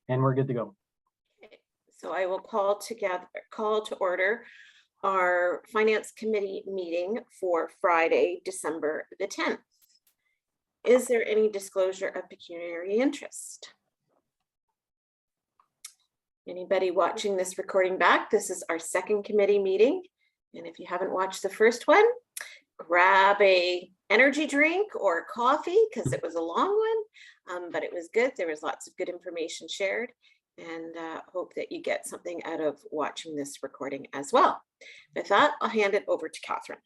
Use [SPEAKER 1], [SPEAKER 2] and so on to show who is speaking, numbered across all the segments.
[SPEAKER 1] And we're good to go.
[SPEAKER 2] Okay, so I will call to order our Finance Committee meeting for Friday, December the 10th. Is there any disclosure of pecuniary interest? Anybody watching this recording back? This is our second committee meeting. And if you haven't watched the first one, grab a energy drink or coffee because it was a long one, but it was good. There was lots of good information shared, and hope that you get something out of watching this recording as well. With that, I'll hand it over to Catherine.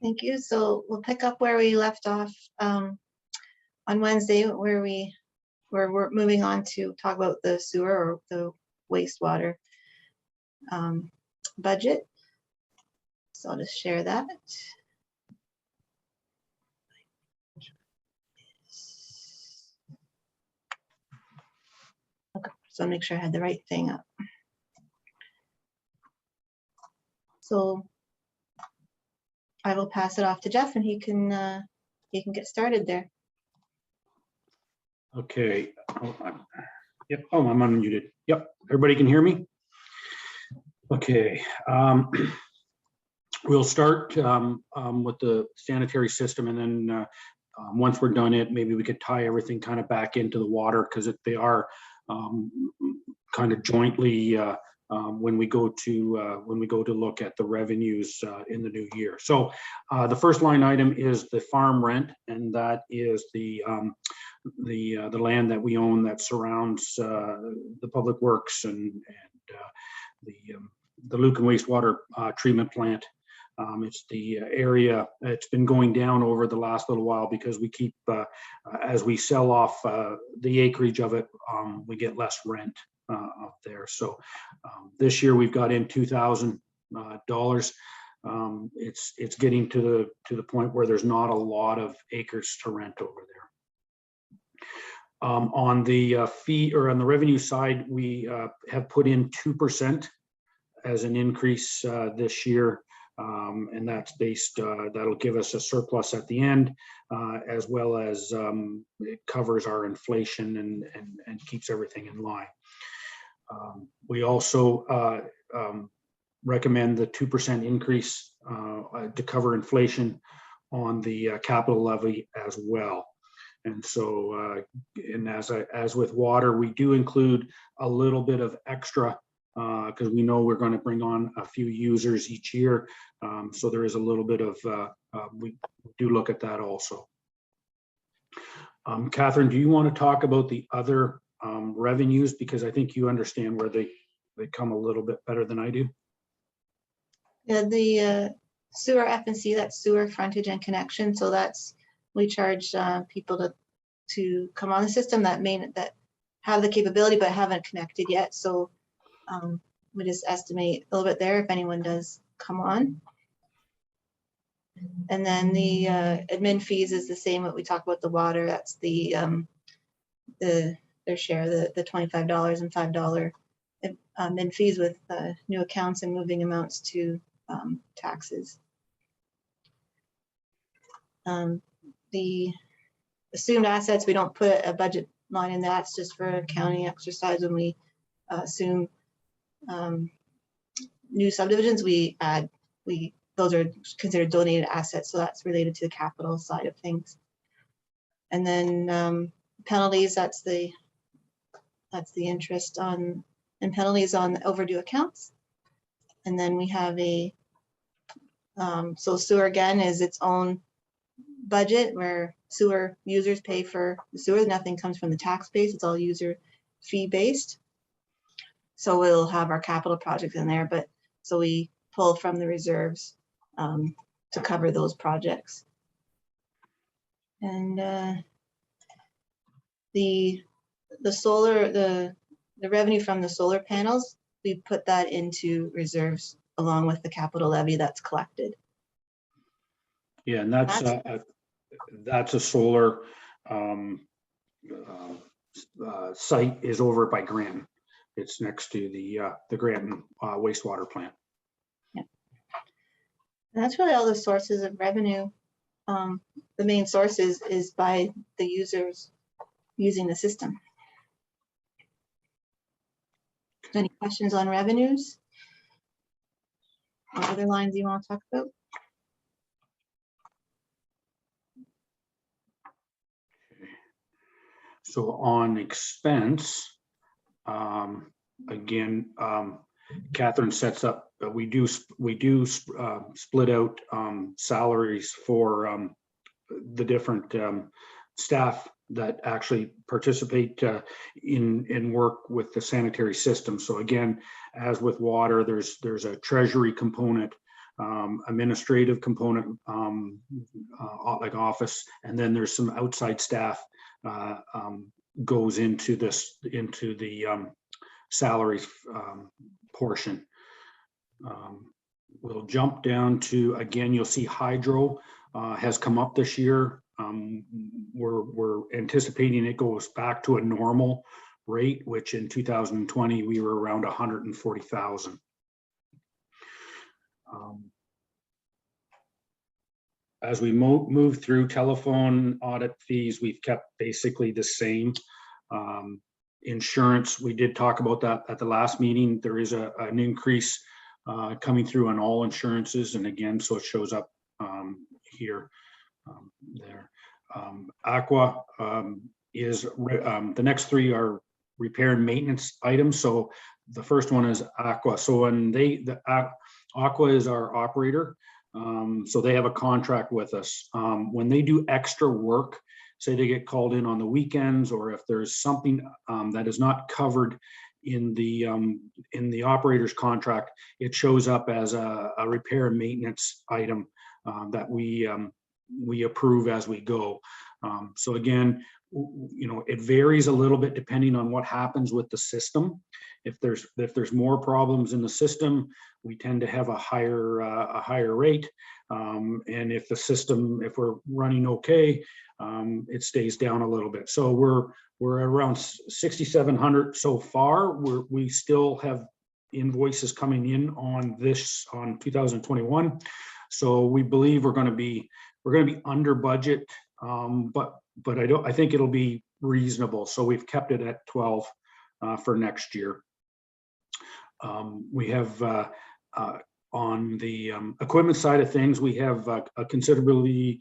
[SPEAKER 3] Thank you. So we'll pick up where we left off on Wednesday, where we're moving on to talk about the sewer or the wastewater budget. So I'll just share that. Okay, so I'll make sure I had the right thing up. So I will pass it off to Jeff, and he can get started there.
[SPEAKER 4] Okay. Yep. Oh, I'm unmuted. Yep. Everybody can hear me? Okay. We'll start with the sanitary system, and then once we're done maybe we could tie everything kind of back into the water, because they are kind of jointly when we go to look at the revenues in the new year. So the first line item is the farm rent, and that is the land that we own that surrounds the public works and the Lucan wastewater treatment plant. It's the area. It's been going down over the last little while because we keep as we sell off the acreage of it, we get less rent up there. So this year we've got in $2,000. It's getting to the point where there's not a lot of acres to rent over there. On the fee or on the revenue side, we have put in 2% as an increase this year, and that's based. That'll give us a surplus at the end, as well as it covers our inflation and keeps everything in line. We also recommend the 2% increase to cover inflation on the capital levy as well. And so, and as with water, we do include a little bit of extra because we know we're going to bring on a few users each year. So there is a little bit of, we do look at that also. Catherine, do you want to talk about the other revenues? Because I think you understand where they come a little bit better than I do.
[SPEAKER 3] Yeah, the sewer F&C, that's sewer frontage and connection. So that's, we charge people to come on the system that have the capability but haven't connected yet. So we just estimate a little bit there if anyone does come on. And then the admin fees is the same what we talk about the water. That's their share, the $25 and $5 admin fees with new accounts and moving amounts to taxes. The assumed assets, we don't put a budget line in that. It's just for accounting exercise. When we assume new subdivisions, those are considered donated assets, so that's related to the capital side of things. And then penalties, that's the interest on and penalties on overdue accounts. And then we have so sewer again is its own budget where sewer users pay for the sewer. Nothing comes from the tax base, it's all user fee based. So we'll have our capital projects in there, but so we pull from the reserves to cover those projects. And the solar, the revenue from the solar panels, we put that into reserves along with the capital levy that's collected.
[SPEAKER 4] Yeah, and that's a solar site is over by Granton. It's next to the Granton wastewater plant.
[SPEAKER 3] Yeah, and that's really all the sources of revenue. The main source is by the users using the system. Any questions on revenues? Or other lines you want to talk about?
[SPEAKER 4] So on expense, again, Catherine sets up, we do split out salaries for the different staff that actually participate in work with the sanitary system. So again, as with water, there's a treasury component, administrative component, like office, and then there's some outside staff goes into the salaries portion. We'll jump down to, again, you'll see hydro has come up this year. We're anticipating it goes back to a normal rate, which in 2020 we were around 140,000. As we move through telephone audit fees, we've kept basically the same. Insurance, we did talk about that at the last meeting. There is an increase coming through on all insurances, and again, so it shows up here, there. Aqua is the next three are repair and maintenance items. So the first one is Aqua. So when Aqua is our operator. So they have a contract with us. When they do extra work, say they get called in on the weekends, or if there's something that is not covered in the operator's contract, it shows up as a repair and maintenance item that we approve as we go. So again, it varies a little bit depending on what happens with the system. If there's more problems in the system, we tend to have a higher rate. And if we're running okay, it stays down a little bit. So we're around 6,700 so far. We still have invoices coming in on 2021. So we believe we're going to be under budget, but I think it'll be reasonable. So we've kept it at 12 for next year. We have on the equipment side of things, we have considerably,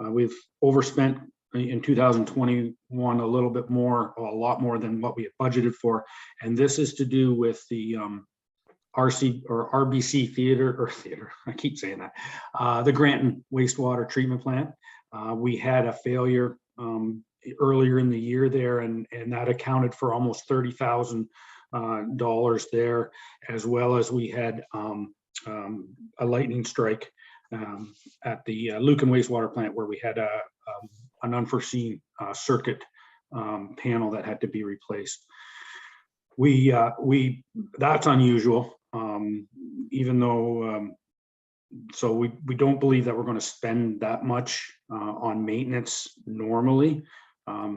[SPEAKER 4] we've overspent in 2021 a little bit more, a lot more than what we had budgeted for. And this is to do with the RBC theater, I keep saying that, the Granton wastewater treatment plant. We had a failure earlier in the year there, and that accounted for almost $30,000 there, as well as we had a lightning strike at the Lucan wastewater plant, where we had an unforeseen circuit panel that had to be replaced. That's unusual, even though so we don't believe that we're going to spend that much on maintenance normally.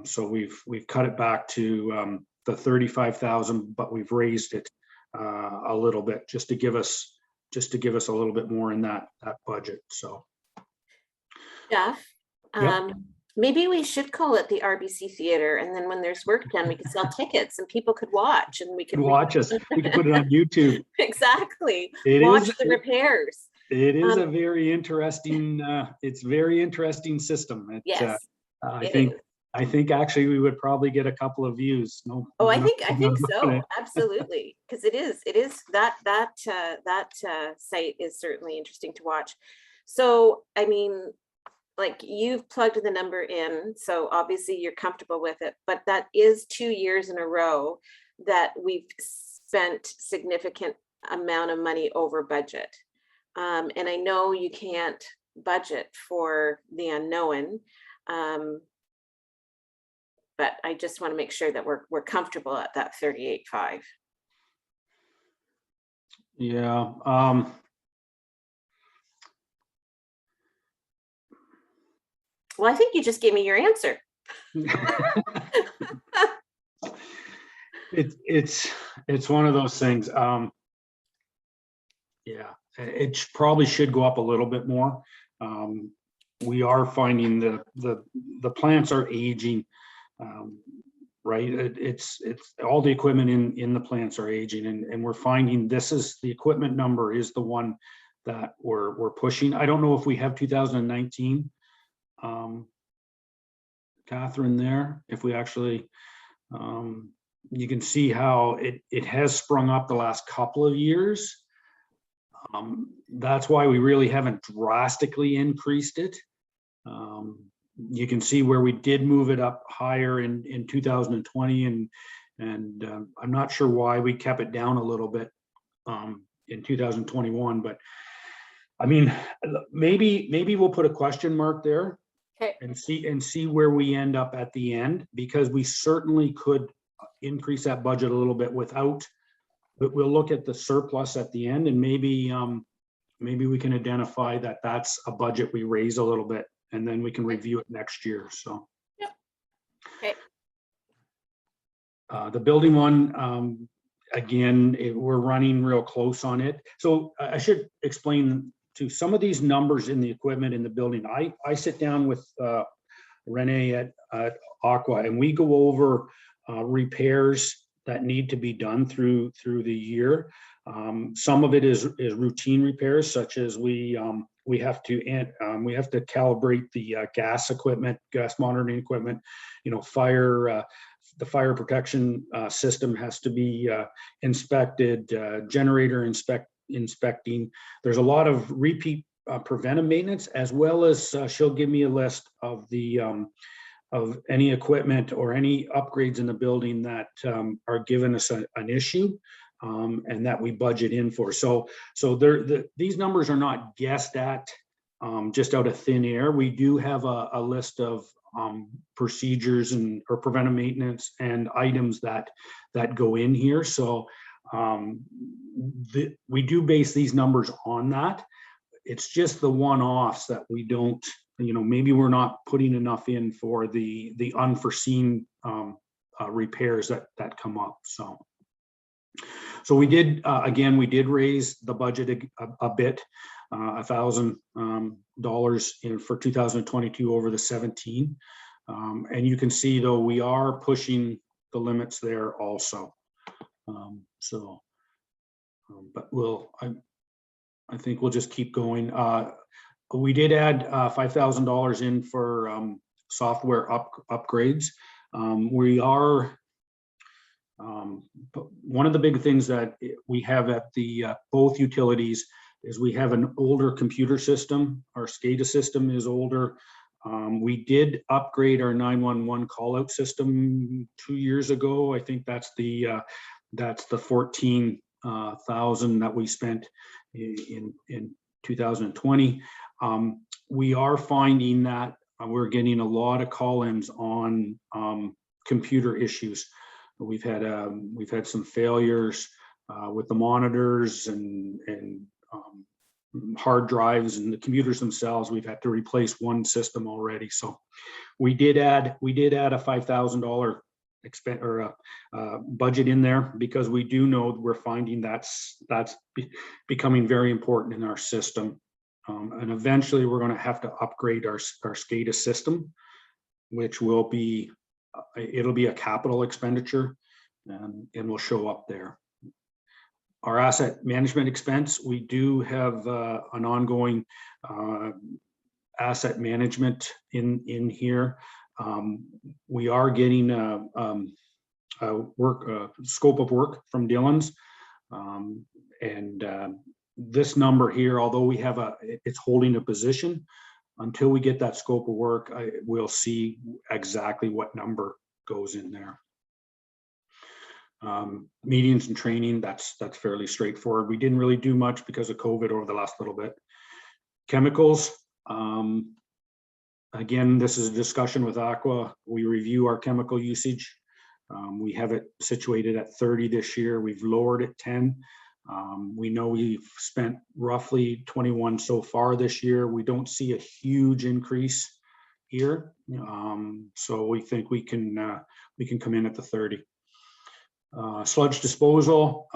[SPEAKER 4] So we've cut it back to the 35,000, but we've raised it a little bit just to give us a little bit more in that budget. So
[SPEAKER 2] Jeff,
[SPEAKER 4] Yep.
[SPEAKER 2] Maybe we should call it the RBC Theater, and then when there's work done, we could sell tickets and people could watch, and we could
[SPEAKER 4] watch us. We can put it on YouTube.
[SPEAKER 2] Exactly.
[SPEAKER 4] It
[SPEAKER 2] watch
[SPEAKER 4] is
[SPEAKER 2] the repairs.
[SPEAKER 4] It is a very interesting. It's very interesting system.
[SPEAKER 2] Yes,
[SPEAKER 4] I think actually we would probably get a couple of views. No.
[SPEAKER 2] Oh, I think so. Absolutely, because it is that site is certainly interesting to watch. So I mean, like, you've plugged the number in, so obviously you're comfortable with it, but that is 2 years in a row that we've spent significant amount of money over budget. And I know you can't budget for the unknown, but I just want to make sure that we're comfortable at that 38.5.
[SPEAKER 4] Yeah.
[SPEAKER 2] Well, I think you just gave me your answer.
[SPEAKER 4] It's one of those things. Yeah, it probably should go up a little bit more. We are finding the plants are aging. right? It's all the equipment in the plants are aging, and we're finding this is the equipment number is the one that we're pushing. I don't know if we have 2019, Catherine, there, if we actually, you can see how it has sprung up the last couple of years. That's why we really haven't drastically increased it. You can see where we did move it up higher in 2020, and I'm not sure why we kept it down a little bit in 2021, but I mean, maybe we'll put a question mark there.
[SPEAKER 2] Okay.
[SPEAKER 4] And see where we end up at the end, because we certainly could increase that budget a little bit without, but we'll look at the surplus at the end, and maybe we can identify that that's a budget we raise a little bit, and then we can review it next year. So
[SPEAKER 2] Yep. Okay.
[SPEAKER 4] The building one, again, we're running real close on it. So I should explain to some of these numbers in the equipment in the building. I sit down with Renee at Aqua, and we go over repairs that need to be done through the year. Some of it is routine repairs, such as we have to calibrate the gas equipment, gas monitoring equipment. You know, the fire protection system has to be inspected, generator inspecting. There's a lot of repeat preventive maintenance, as well as she'll give me a list of the of any equipment or any upgrades in the building that are giving us an issue, and that we budget in for. So these numbers are not guessed at just out of thin air. We do have a list of procedures or preventive maintenance and items that go in here. So we do base these numbers on that. It's just the one-offs that we don't, maybe we're not putting enough in for the unforeseen repairs that come up. So we did, again, we did raise the budget a bit, $1,000 for 2022 over the 17. And you can see, though, we are pushing the limits there also. But I think we'll just keep going. We did add $5,000 in for software upgrades. We are, one of the big things that we have at the both utilities is we have an older computer system. Our SCADA system is older. We did upgrade our 911 call out system 2 years ago. I think that's the 14,000 that we spent in 2020. We are finding that we're getting a lot of call-ins on computer issues. We've had some failures with the monitors and hard drives and the computers themselves. We've had to replace one system already. So we did add a $5,000 expense or budget in there, because we do know we're finding that's becoming very important in our system. And eventually we're going to have to upgrade our SCADA system, which will be, it'll be a capital expenditure, and will show up there. Our asset management expense, we do have an ongoing asset management in here. We are getting a scope of work from Dillon's, and this number here, although we have it's holding a position, until we get that scope of work, we'll see exactly what number goes in there. Meetings and training, that's fairly straightforward. We didn't really do much because of COVID over the last little bit. Chemicals, again, this is a discussion with Aqua. We review our chemical usage. We have it situated at 30 this year. We've lowered it 10. We know we've spent roughly 21 so far this year. We don't see a huge increase here, so we think we can come in at the 30. Sludge disposal,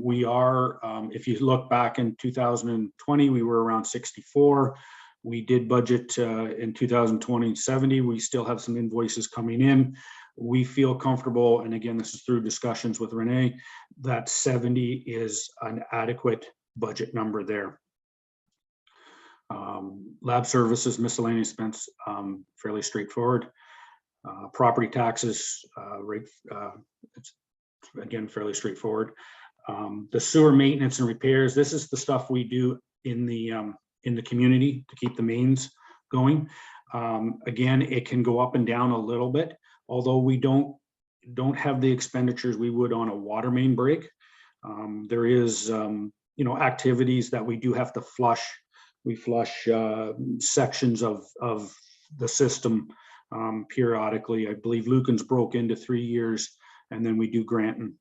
[SPEAKER 4] we are, if you look back in 2020, we were around 64. We did budget in 2020 70. We still have some invoices coming in. we feel comfortable, and again, this is through discussions with Renee, that 70 is an adequate budget number there. Lab services, miscellaneous expense, fairly straightforward. Property taxes, rate, it's again fairly straightforward. The sewer maintenance and repairs, this is the stuff we do in the community to keep the mains going. Again, it can go up and down a little bit, although we don't have the expenditures we would on a water main break. There is activities that we do have to flush. We flush sections of the system periodically. I believe Lucan's broke into 3 years, and then we do Granton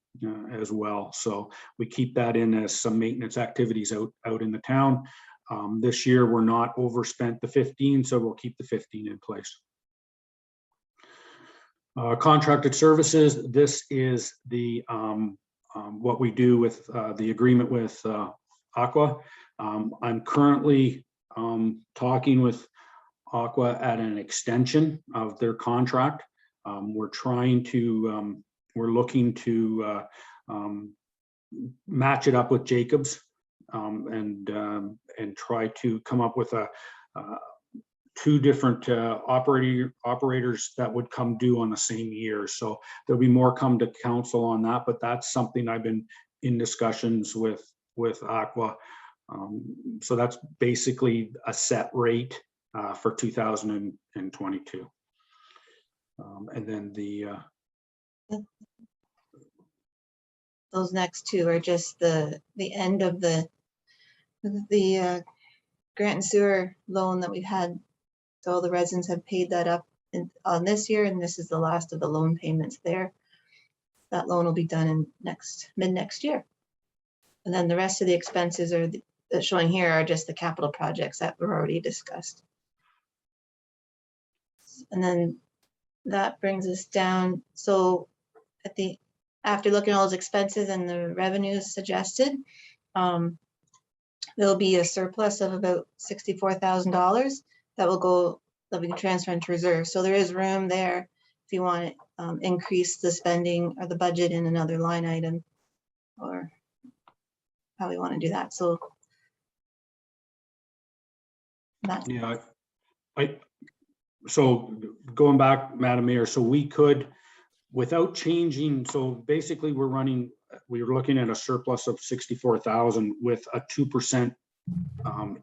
[SPEAKER 4] as well. So we keep that in as some maintenance activities out in the town. This year, we're not overspent the 15, so we'll keep the 15 in place. Contracted services, this is the what we do with the agreement with Aqua. I'm currently talking with Aqua at an extension of their contract. We're looking to match it up with Jacobs and try to come up with two different operators that would come due on the same year. So there'll be more come to council on that, but that's something I've been in discussions with Aqua. So that's basically a set rate for 2022. And then
[SPEAKER 3] those next two are just the end of the grant and sewer loan that we've had. So all the residents have paid that up on this year, and this is the last of the loan payments there. That loan will be done in mid next year. And then the rest of the expenses are showing here are just the capital projects that were already discussed. And then that brings us down. So after looking at all those expenses and the revenues suggested, there'll be a surplus of about $64,000 that we can transfer into reserve. So there is room there if you want to increase the spending or the budget in another line item, or how we want to do that. So that.
[SPEAKER 4] yeah, so going back, Madam Mayor, so we could, without changing, so basically we were looking at a surplus of 64,000 with a 2%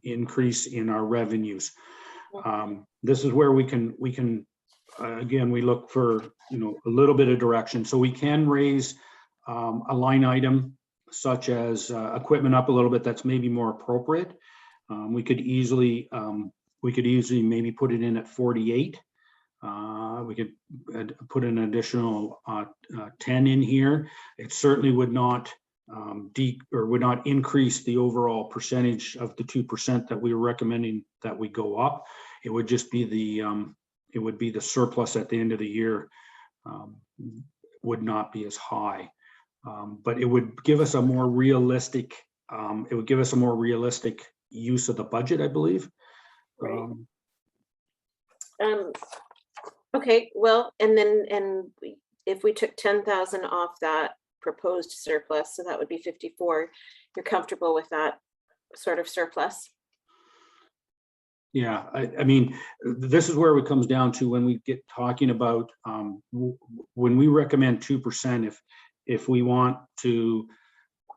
[SPEAKER 4] increase in our revenues. This is where we can again, we look for a little bit of direction. So we can raise a line item such as equipment up a little bit that's maybe more appropriate. We could easily maybe put it in at 48. We could put an additional 10 in here. It certainly would not would not increase the overall percentage of the 2% that we were recommending that we go up. It would just be the surplus at the end of the year would not be as high, but it would give us a more realistic. It would give us a more realistic use of the budget, I believe.
[SPEAKER 2] Right. Okay, well, and if we took 10,000 off that proposed surplus, so that would be 54, you're comfortable with that sort of surplus?
[SPEAKER 4] Yeah, I mean, this is where it comes down to when we get talking about when we recommend 2%, if we want to,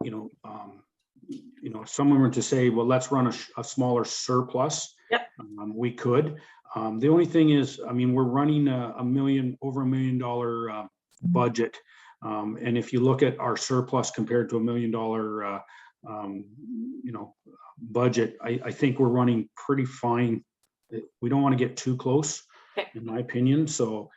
[SPEAKER 4] if someone were to say, well, let's run a smaller surplus,
[SPEAKER 2] yep.
[SPEAKER 4] We could. The only thing is, I mean, we're running over $1 million budget. And if you look at our surplus compared to $1 million, budget, I think we're running pretty fine. We don't want to get too close, okay, in my opinion. So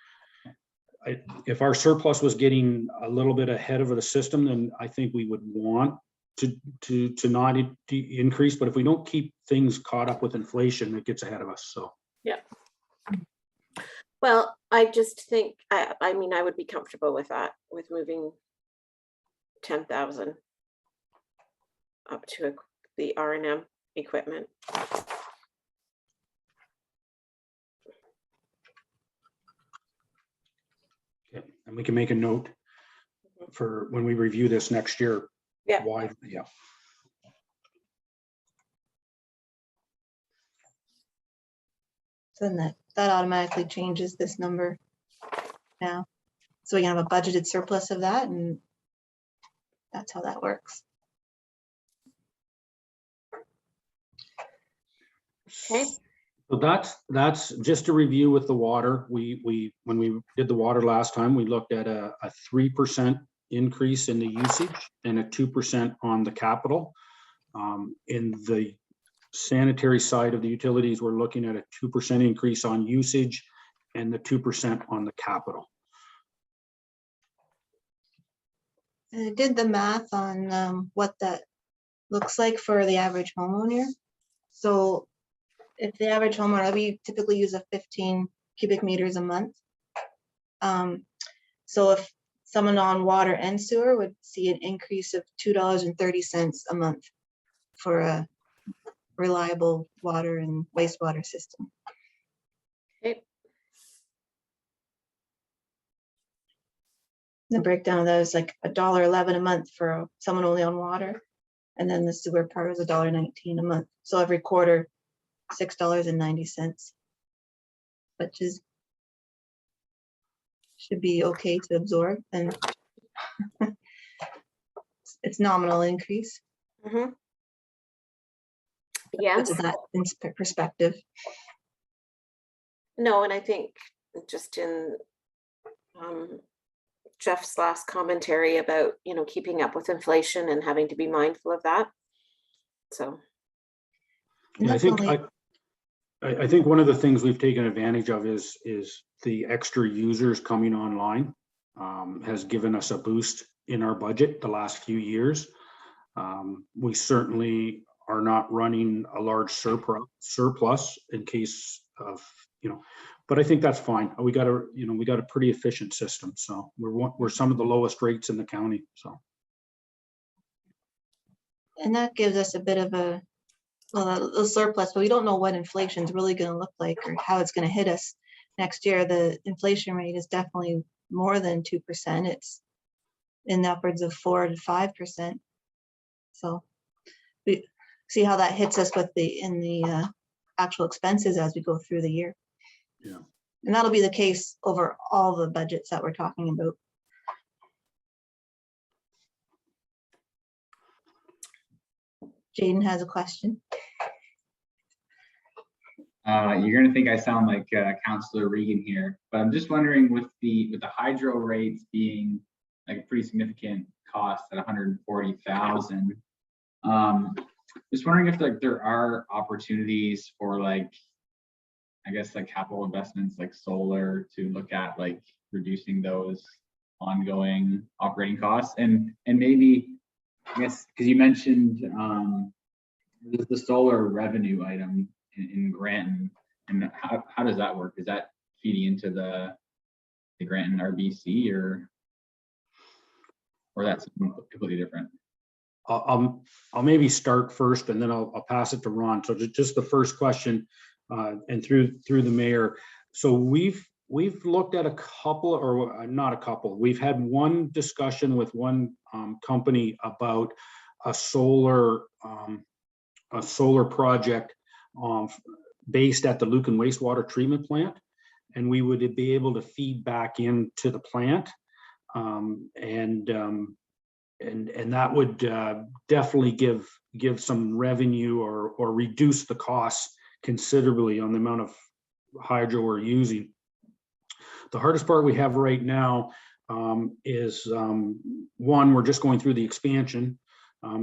[SPEAKER 4] if our surplus was getting a little bit ahead of the system, then I think we would want to not increase. But if we don't keep things caught up with inflation, it gets ahead of us. So
[SPEAKER 2] yeah. Well, I just think, I mean, I would be comfortable with that, with moving 10,000 up to the R&M equipment.
[SPEAKER 4] Okay. we can make a note for when we review this next year.
[SPEAKER 2] Yeah.
[SPEAKER 4] Why, yeah.
[SPEAKER 3] So then that automatically changes this number now. So we can have a budgeted surplus of that, and that's how that works.
[SPEAKER 2] Okay.
[SPEAKER 4] So that's just a review with the water. We when we did the water last time, we looked at a 3% increase in the usage and a 2% on the capital. In the sanitary side of the utilities, we're looking at a 2% increase on usage and the 2% on the capital.
[SPEAKER 3] And I did the math on what that looks like for the average homeowner. So if the average homeowner, we typically use a 15 cubic meters a month. So if someone on water and sewer would see an increase of $2.30 a month for a reliable water and wastewater system.
[SPEAKER 2] Okay.
[SPEAKER 3] The breakdown of that is like $1.11 a month for someone only on water. And then the sewer part was $1.19 a month. So every quarter, $6.90, which is should be okay to absorb. And it's nominal increase.
[SPEAKER 2] Mm-hmm. Yes.
[SPEAKER 3] Put that in perspective.
[SPEAKER 2] No, and I think just in Jeff's last commentary about, you know, keeping up with inflation and having to be mindful of that. So.
[SPEAKER 4] Yeah, I think one of the things we've taken advantage of is the extra users coming online has given us a boost in our budget the last few years. We certainly are not running a large surplus in case of, you know, but I think that's fine. We got a pretty efficient system. So we're some of the lowest rates in the county. So.
[SPEAKER 3] And that gives us a bit of a surplus, but we don't know what inflation is really going to look like or how it's going to hit us next year. The inflation rate is definitely more than 2%. It's in the upwards of 4 to 5%. So we see how that hits us with the actual expenses as we go through the year.
[SPEAKER 4] Yeah.
[SPEAKER 3] And that'll be the case over all the budgets that we're talking about. Jaden has a question.
[SPEAKER 1] You're going to think I sound like Councillor Regan here, but I'm just wondering, with the hydro rates being like a pretty significant cost at $140,000, just wondering if there are opportunities for, like, I guess, like capital investments like solar to look at, like, reducing those ongoing operating costs, and maybe, I guess, because you mentioned the solar revenue item in Granton, and how does that work? Is that feeding into the Granton RBC, or that's completely different?
[SPEAKER 4] I'll maybe start first, and then I'll pass it to Ron. So just the first question, and through the mayor. So we've looked at a couple, or not a couple. We've had one discussion with one company about a solar project based at the Lucan wastewater treatment plant, and we would be able to feed back into the plant, and that would definitely give some revenue or reduce the costs considerably on the amount of hydro we're using. The hardest part we have right now is one, we're just going through the expansion.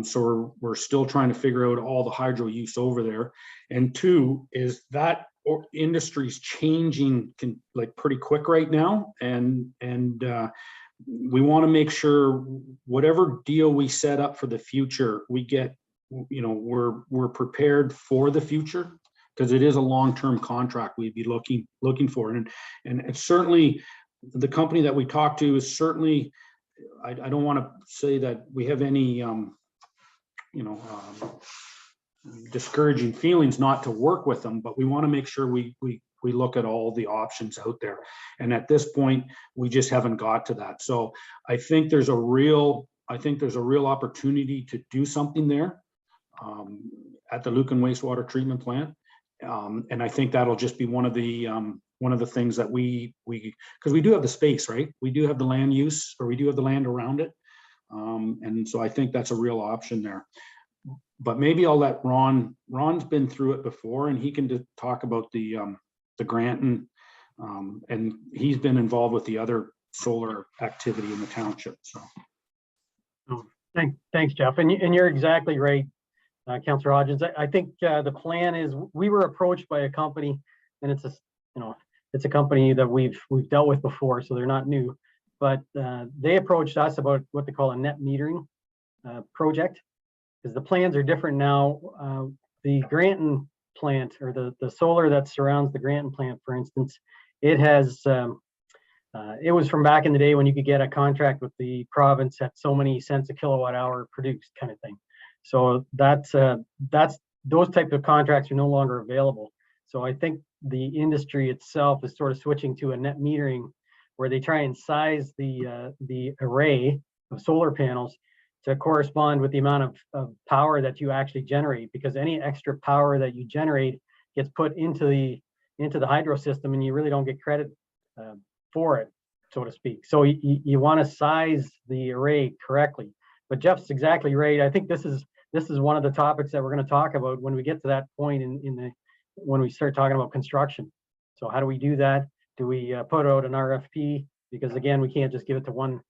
[SPEAKER 4] So we're still trying to figure out all the hydro use over there. And two is that industry's changing like pretty quick right now. And we want to make sure whatever deal we set up for the future, we get, you know, we're prepared for the future, because it is a long-term contract we'd be looking for. And it's certainly the company that we talked to is certainly, I don't want to say that we have any, discouraging feelings not to work with them, but we want to make sure we we look at all the options out there. And at this point, we just haven't got to that. So I think there's a real opportunity to do something there at the Lucan wastewater treatment plant. And I think that'll just be one of the things that because we do have the space, right? We do have the land use, or we do have the land around it. And so I think that's a real option there. But maybe I'll let Ron's been through it before, and he can talk about the grant, and he's been involved with the other solar activity in the township. So.
[SPEAKER 5] Thanks, Jeff. And you're exactly right, Councillor Hodgins. I think the plan is, we were approached by a company, and it's a company that we've dealt with before, so they're not new. But they approached us about what they call a net metering project, because the plans are different now. The Granton plant, or the solar that surrounds the Granton plant, for instance, it has it was from back in the day when you could get a contract with the province at so many cents a kilowatt hour produced, kind of thing. So that's those types of contracts are no longer available. So I think the industry itself is sort of switching to a net metering, where they try and size the array of solar panels to correspond with the amount of power that you actually generate, because any extra power that you generate gets put into the hydro system, and you really don't get credit for it, so to speak. So you want to size the array correctly. But Jeff's exactly right. I think this is one of the topics that we're going to talk about when we get to that point when we start talking about construction. So how do we do that? Do we put out an RFP? Because again, we can't just give it to one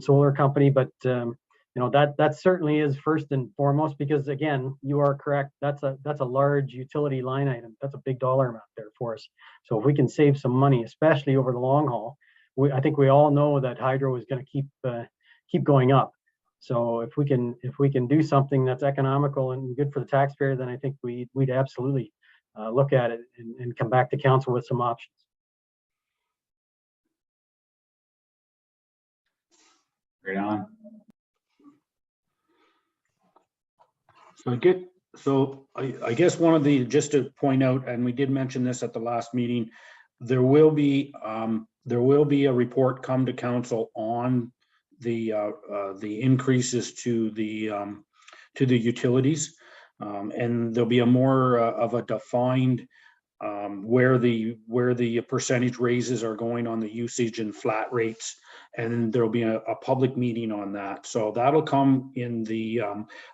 [SPEAKER 5] solar company, but that certainly is first and foremost, because again, you are correct. That's a large utility line item. That's a big dollar amount there for us. So if we can save some money, especially over the long haul, I think we all know that hydro is going to keep going up. So if we can do something that's economical and good for the taxpayer, then I think we'd absolutely look at it and come back to council with some options.
[SPEAKER 1] Right on.
[SPEAKER 4] So I guess just to point out, and we did mention this at the last meeting, there will be a report come to council on the increases to the utilities, and there'll be a more of a defined where the percentage raises are going on the usage and flat rates, and there'll be a public meeting on that. So that'll come in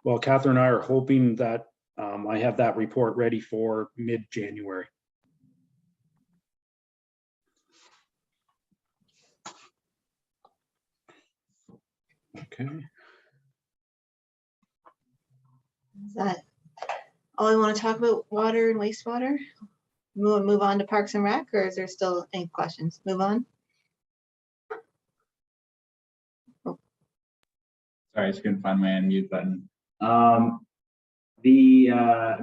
[SPEAKER 4] well, Catherine and I are hoping that I have that report ready for mid-January. Okay.
[SPEAKER 3] Is that all I want to talk about, water and wastewater? Move on to Parks and Rec, or is there still any questions? Move on.
[SPEAKER 1] Sorry, I just couldn't find my unmute button. I'm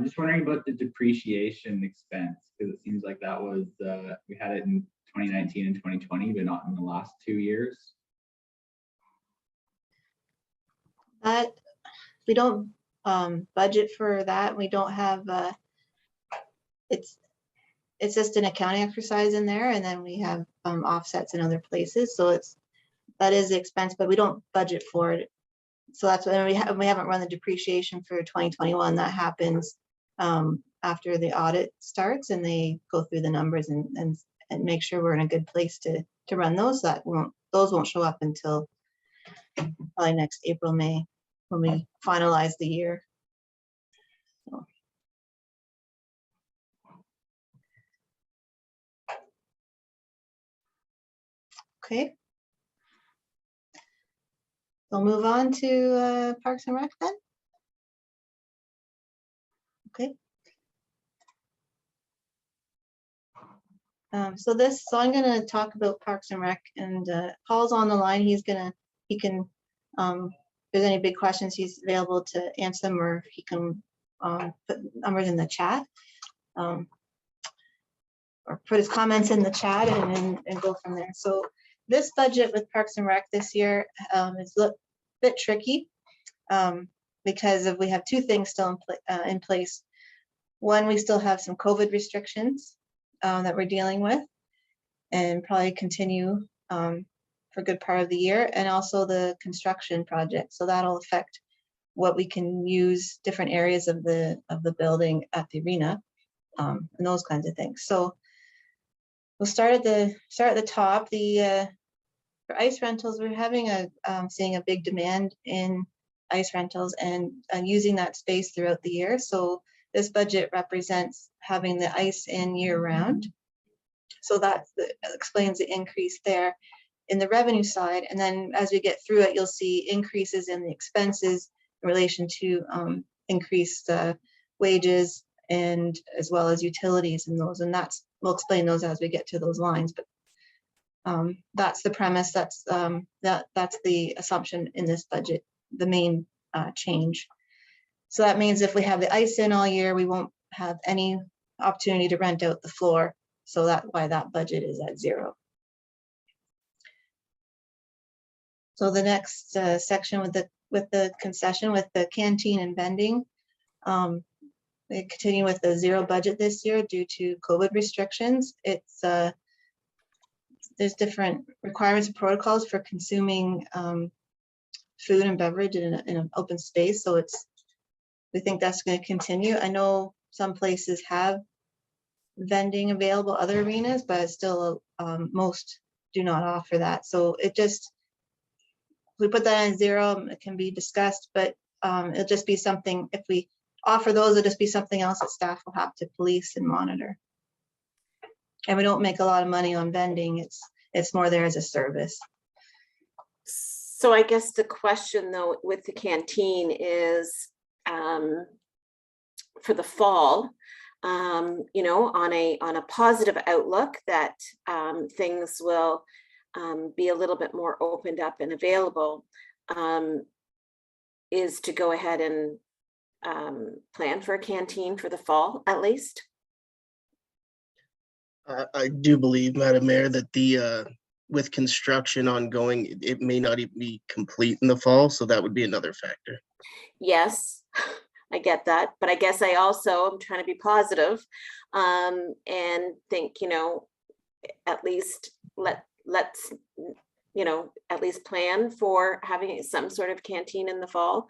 [SPEAKER 1] just wondering about the depreciation expense, because it seems like that was we had it in 2019 and 2020, but not in the last 2 years.
[SPEAKER 3] That we don't budget for that. We don't have it's just an accounting exercise in there, and then we have offsets in other places. So that is the expense, but we don't budget for it. So that's when we haven't run the depreciation for 2021. That happens after the audit starts, and they go through the numbers and make sure we're in a good place to run those. Those won't show up until probably next April, May, when we finalize the year. So. Okay. We'll move on to Parks and Rec then. Okay. So I'm going to talk about Parks and Rec, and Paul's on the line. He can, if there's any big questions, he's available to answer them, or he can put numbers in the chat, or put his comments in the chat and go from there. So this budget with Parks and Rec this year is a bit tricky because we have two things still in place. One, we still have some COVID restrictions that we're dealing with and probably continue for a good part of the year, and also the construction project. So that'll affect what we can use, different areas of the building at the arena, and those kinds of things. So we'll start at the top. For ice rentals, we're having seeing a big demand in ice rentals and using that space throughout the year. So this budget represents having the ice in year round. So that explains the increase there in the revenue side. And then as we get through it, you'll see increases in the expenses in relation to increased wages and as well as utilities and those. And we'll explain those as we get to those lines. But that's the premise. That's the assumption in this budget, the main change. So that means if we have the ice in all year, we won't have any opportunity to rent out the floor. So that's why that budget is at 0. So the next section with the concession, with the canteen and vending, we continue with the 0 budget this year due to COVID restrictions. It's there's different requirements and protocols for consuming food and beverage in an open space. So we think that's going to continue. I know some places have vending available, other arenas, but still most do not offer that. So we put that in 0, it can be discussed, but it'll just be something, if we offer those, it'll just be something else that staff will have to police and monitor. And we don't make a lot of money on vending. It's more there as a service.
[SPEAKER 2] So I guess the question though with the canteen is for the fall, on a positive outlook that things will be a little bit more opened up and available, is to go ahead and plan for a canteen for the fall at least.
[SPEAKER 6] I do believe, Madam Mayor, that with construction ongoing, it may not even be complete in the fall, so that would be another factor.
[SPEAKER 2] Yes, I get that, but I guess I also am trying to be positive and think, at least let's at least plan for having some sort of canteen in the fall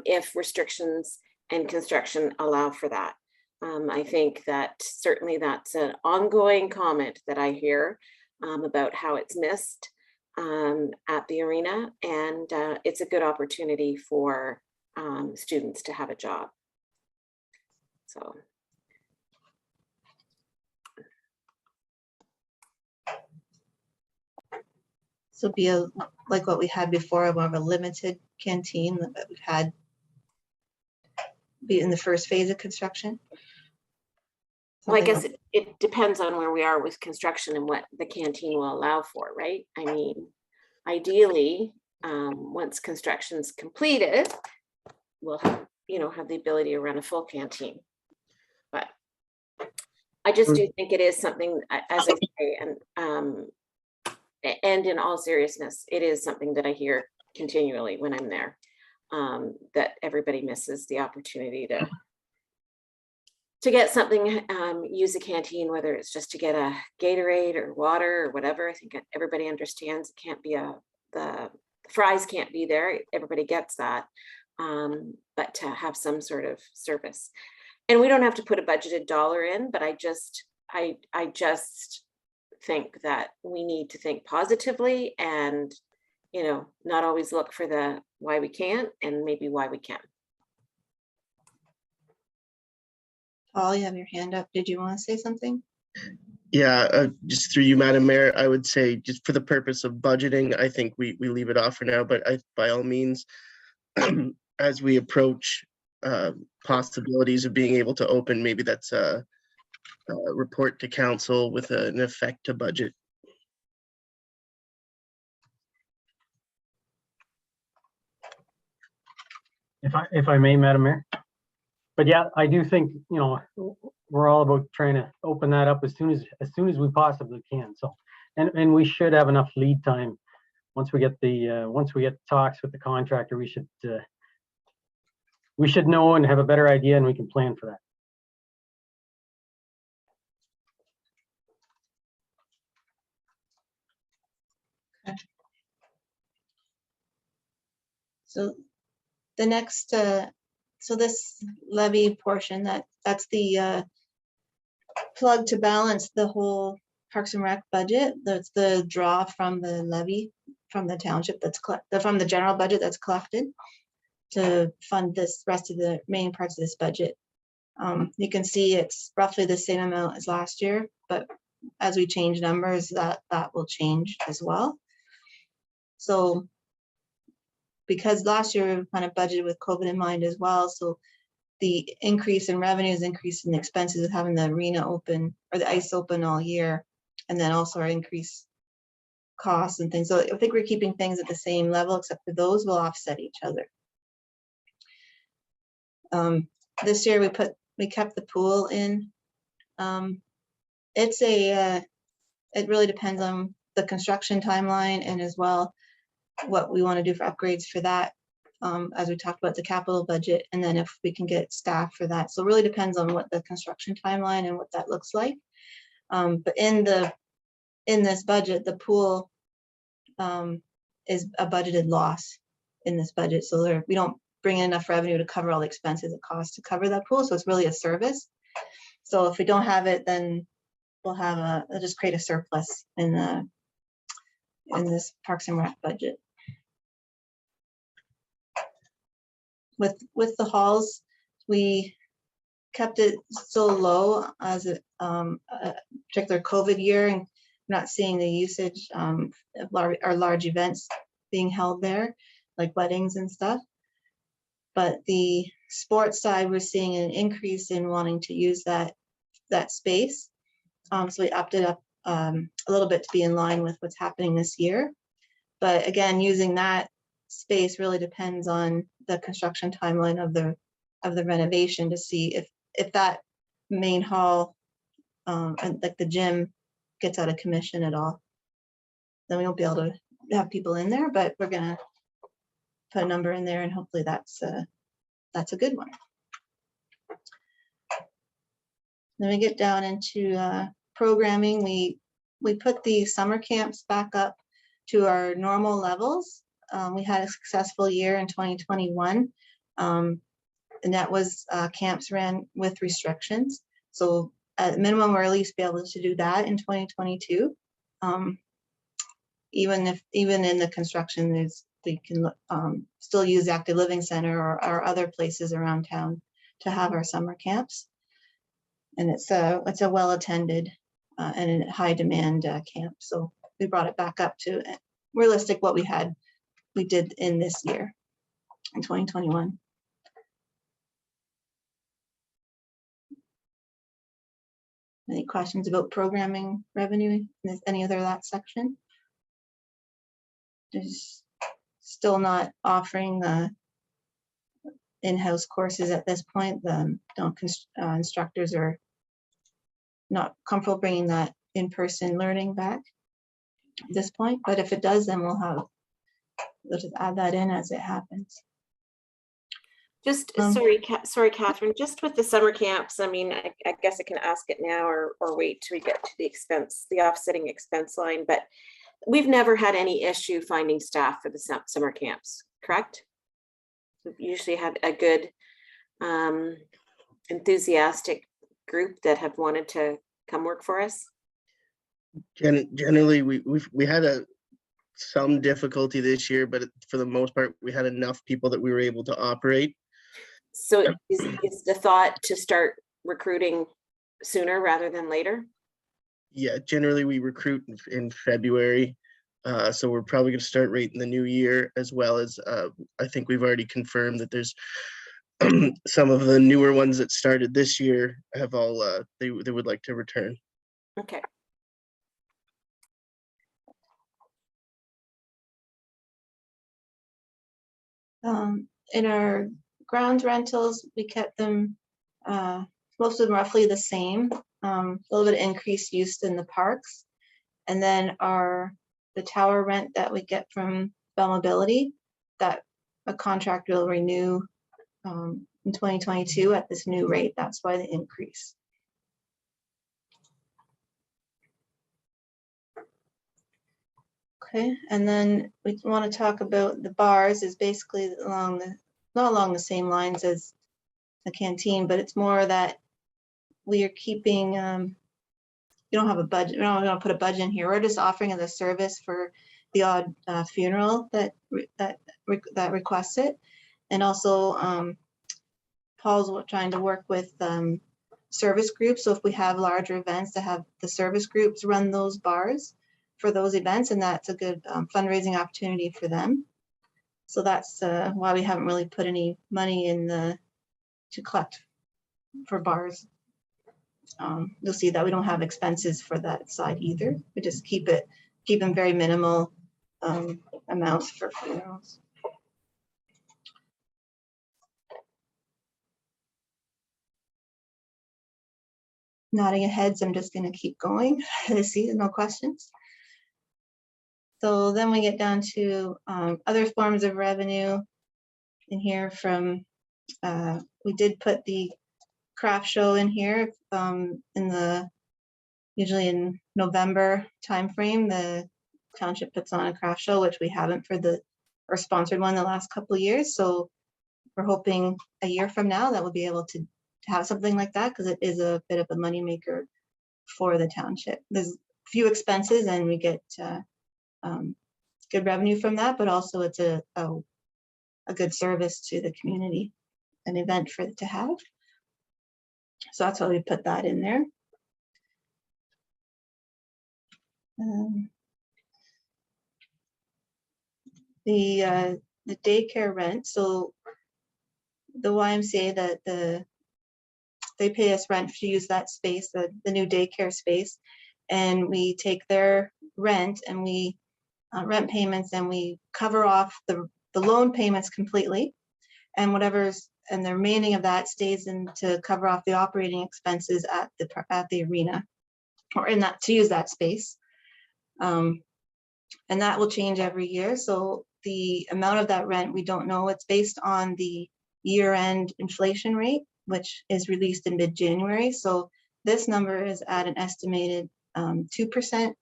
[SPEAKER 2] if restrictions and construction allow for that. I think that certainly that's an ongoing comment that I hear about how it's missed at the arena, and it's a good opportunity for students to have a job.
[SPEAKER 3] So be like what we had before, more of a limited canteen that we've had be in the first phase of construction.
[SPEAKER 2] Well, I guess it depends on where we are with construction and what the canteen will allow for, right? I mean, ideally, once construction's completed, we'll have the ability to run a full canteen. But I just do think it is something, as I say, and in all seriousness, it is something that I hear continually when I'm there, that everybody misses the opportunity to get something, use a canteen, whether it's just to get a Gatorade or water or whatever. I think everybody understands it can't be the fries can't be there. Everybody gets that, but to have some sort of service. And we don't have to put a budgeted dollar in, but I just think that we need to think positively and, not always look for the why we can't and maybe why we can.
[SPEAKER 3] Paul, you have your hand up. Did you want to say something?
[SPEAKER 6] Yeah, just through you, Madam Mayor, I would say just for the purpose of budgeting, I think we leave it off for now, but by all means, as we approach possibilities of being able to open, maybe that's a report to council with an effect to budget.
[SPEAKER 5] If I may, Madam Mayor. But yeah, I do think, we're all about trying to open that up as soon as we possibly can. So, and we should have enough lead time. Once we get talks with the contractor, we should know and have a better idea, and we can plan for that.
[SPEAKER 3] So the next, so this levy portion, that's the plug to balance the whole Parks and Rec budget. That's the draw from the levy from the township that's from the general budget that's collected to fund this rest of the main parts of this budget. You can see it's roughly the same amount as last year, but as we change numbers, that will change as well. So because last year we kind of budgeted with COVID in mind as well, so the increase in revenues, increase in expenses of having the arena open or the ice open all year, and then also our increased costs and things. So I think we're keeping things at the same level, except for those will offset each other. This year we kept the pool in. It really depends on the construction timeline and as well what we want to do for upgrades for that. As we talked about the capital budget, and then if we can get staff for that. So it really depends on what the construction timeline and what that looks like. But in this budget, the pool is a budgeted loss in this budget. So we don't bring in enough revenue to cover all the expenses it costs to cover that pool. So it's really a service. So if we don't have it, then we'll just create a surplus in this Parks and Rec budget. With the halls, we kept it so low as a particular COVID year, and not seeing the usage of our large events being held there, like weddings and stuff. But the sports side, we're seeing an increase in wanting to use that space. So we opted up a little bit to be in line with what's happening this year. But again, using that space really depends on the construction timeline of the renovation to see if that main hall and like the gym gets out of commission at all. Then we won't be able to have people in there, but we're gonna put a number in there and hopefully that's a good one. Then we get down into programming. We put the summer camps back up to our normal levels. We had a successful year in 2021, and that was camps ran with restrictions. So at minimum, we're at least be able to do that in 2022. Even in the construction, we can still use Active Living Center or other places around town to have our summer camps. And it's a well attended and a high demand camp. So we brought it back up to realistic what we did in this year, in 2021. Any questions about programming revenue? Any other that section? There's still not offering in-house courses at this point. Instructors are not comfortable bringing that in-person learning back at this point. But if it does, then we'll just add that in as it happens.
[SPEAKER 2] Just sorry, Catherine, just with the summer camps, I mean, I guess I can ask it now or wait till we get to the offsetting expense line, but we've never had any issue finding staff for the summer camps, correct? We've usually had a good, enthusiastic group that have wanted to come work for us.
[SPEAKER 6] Generally, we had some difficulty this year, but for the most part, we had enough people that we were able to operate.
[SPEAKER 2] So is the thought to start recruiting sooner rather than later?
[SPEAKER 6] Yeah, generally we recruit in February. So we're probably going to start right in the new year, as well as I think we've already confirmed that there's some of the newer ones that started this year have all they would like to return.
[SPEAKER 2] Okay.
[SPEAKER 3] In our grounds rentals, we kept them, most of them roughly the same, a little bit of increased use in the parks. And then the tower rent that we get from Bell Mobility, that a contract will renew in 2022 at this new rate. That's why the increase. Okay, and then we want to talk about the bars is basically along the, not along the same lines as the canteen, but it's more that we are keeping, you don't have a budget, we're not gonna put a budget in here. We're just offering as a service for the odd funeral that requests it. And also Paul's trying to work with service groups. So if we have larger events, to have the service groups run those bars for those events, and that's a good fundraising opportunity for them. So that's why we haven't really put any money in to collect for bars. You'll see that we don't have expenses for that side either. We just keep them very minimal amounts for funerals. Nodding your heads, I'm just going to keep going. I see no questions. So then we get down to other forms of revenue in here from, we did put the craft show in here usually in November timeframe, the township puts on a craft show, which we haven't or sponsored one the last couple of years. So we're hoping a year from now that we'll be able to have something like that, because it is a bit of a moneymaker for the township. There's few expenses and we get good revenue from that, but also it's a good service to the community, an event for it to have. So that's why we put that in there. The daycare rent. So the YMCA, they pay us rent to use that space, the new daycare space, and we take their rent and we rent payments, and we cover off the loan payments completely, and the remaining of that stays in to cover off the operating expenses at the arena, or to use that space. And that will change every year. So the amount of that rent, we don't know. It's based on the year-end inflation rate, which is released in mid-January. So this number is at an estimated 2%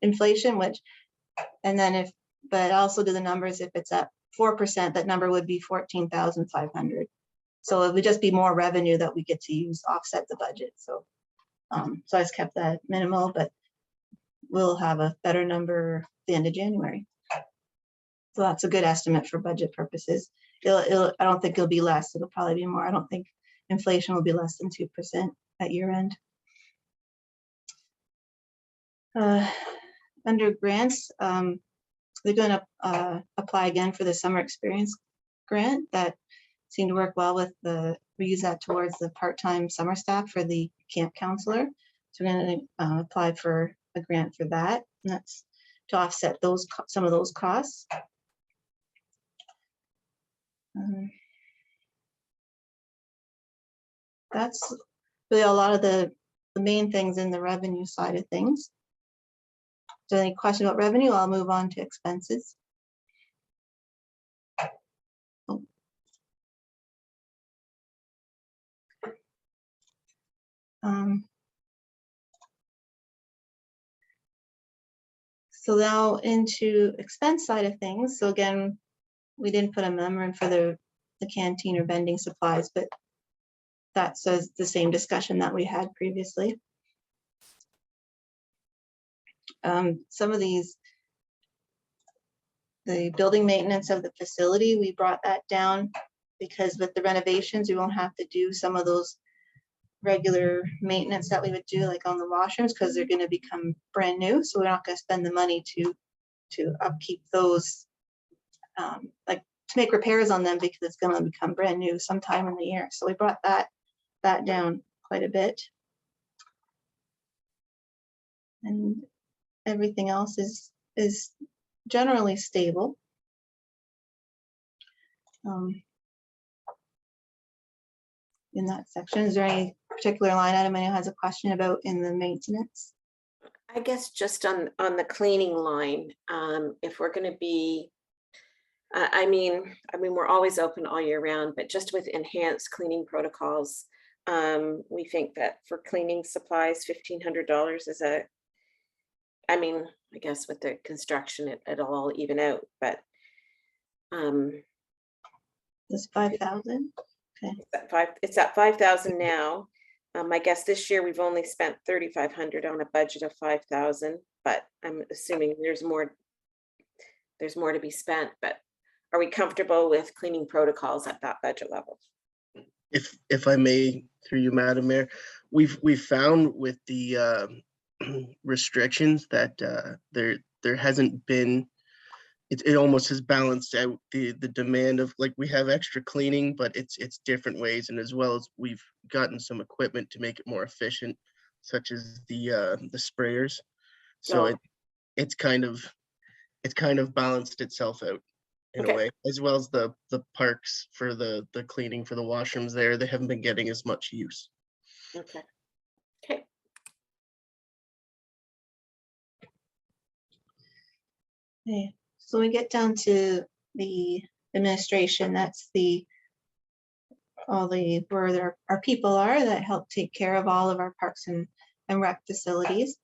[SPEAKER 3] inflation, but also do the numbers, if it's at 4%, that number would be 14,500. So it would just be more revenue that we get to use offset the budget. So so I just kept that minimal, but we'll have a better number at the end of January. So that's a good estimate for budget purposes. I don't think it'll be less. It'll probably be more. I don't think inflation will be less than 2% at year end. Under grants, they're going to apply again for the summer experience grant that seemed to work well with we use that towards the part-time summer staff for the camp counselor. So we're going to apply for a grant for that, and that's to offset some of those costs. That's really a lot of the main things in the revenue side of things. Is there any question about revenue? I'll move on to expenses. Oh. So now into expense side of things. So again, we didn't put a number in for the canteen or vending supplies, but that says the same discussion that we had previously. Some of these, the building maintenance of the facility, we brought that down because with the renovations, we won't have to do some of those regular maintenance that we would do, like on the washrooms, because they're going to become brand new. So we're not going to spend the money to upkeep those, like to make repairs on them, because it's going to become brand new sometime in the year. So we brought that down quite a bit. And everything else is generally stable. In that section, is there any particular line item anyone has a question about in the maintenance?
[SPEAKER 2] I guess just on the cleaning line, if we're going to be, I mean, we're always open all year round, but just with enhanced cleaning protocols, we think that for cleaning supplies, $1,500 is I mean, I guess with the construction, it'll all even out, but
[SPEAKER 3] It's 5,000.
[SPEAKER 2] it's at 5,000 now. I guess this year we've only spent 3,500 on a budget of 5,000, but I'm assuming there's more to be spent. But are we comfortable with cleaning protocols at that budget level?
[SPEAKER 6] If I may, through you, Madam Mayor, we've found with the restrictions that there hasn't been, it almost has balanced out the demand of, like, we have extra cleaning, but it's different ways, and as well as we've gotten some equipment to make it more efficient, such as the sprayers. So
[SPEAKER 2] Oh.
[SPEAKER 6] it's kind of balanced itself out in
[SPEAKER 2] Okay.
[SPEAKER 6] a way, as well as the parks for the cleaning for the washrooms there. They haven't been getting as much use.
[SPEAKER 2] Okay. Okay.
[SPEAKER 3] Okay, so we get down to the administration. That's where our people are that help take care of all of our parks and rec facilities.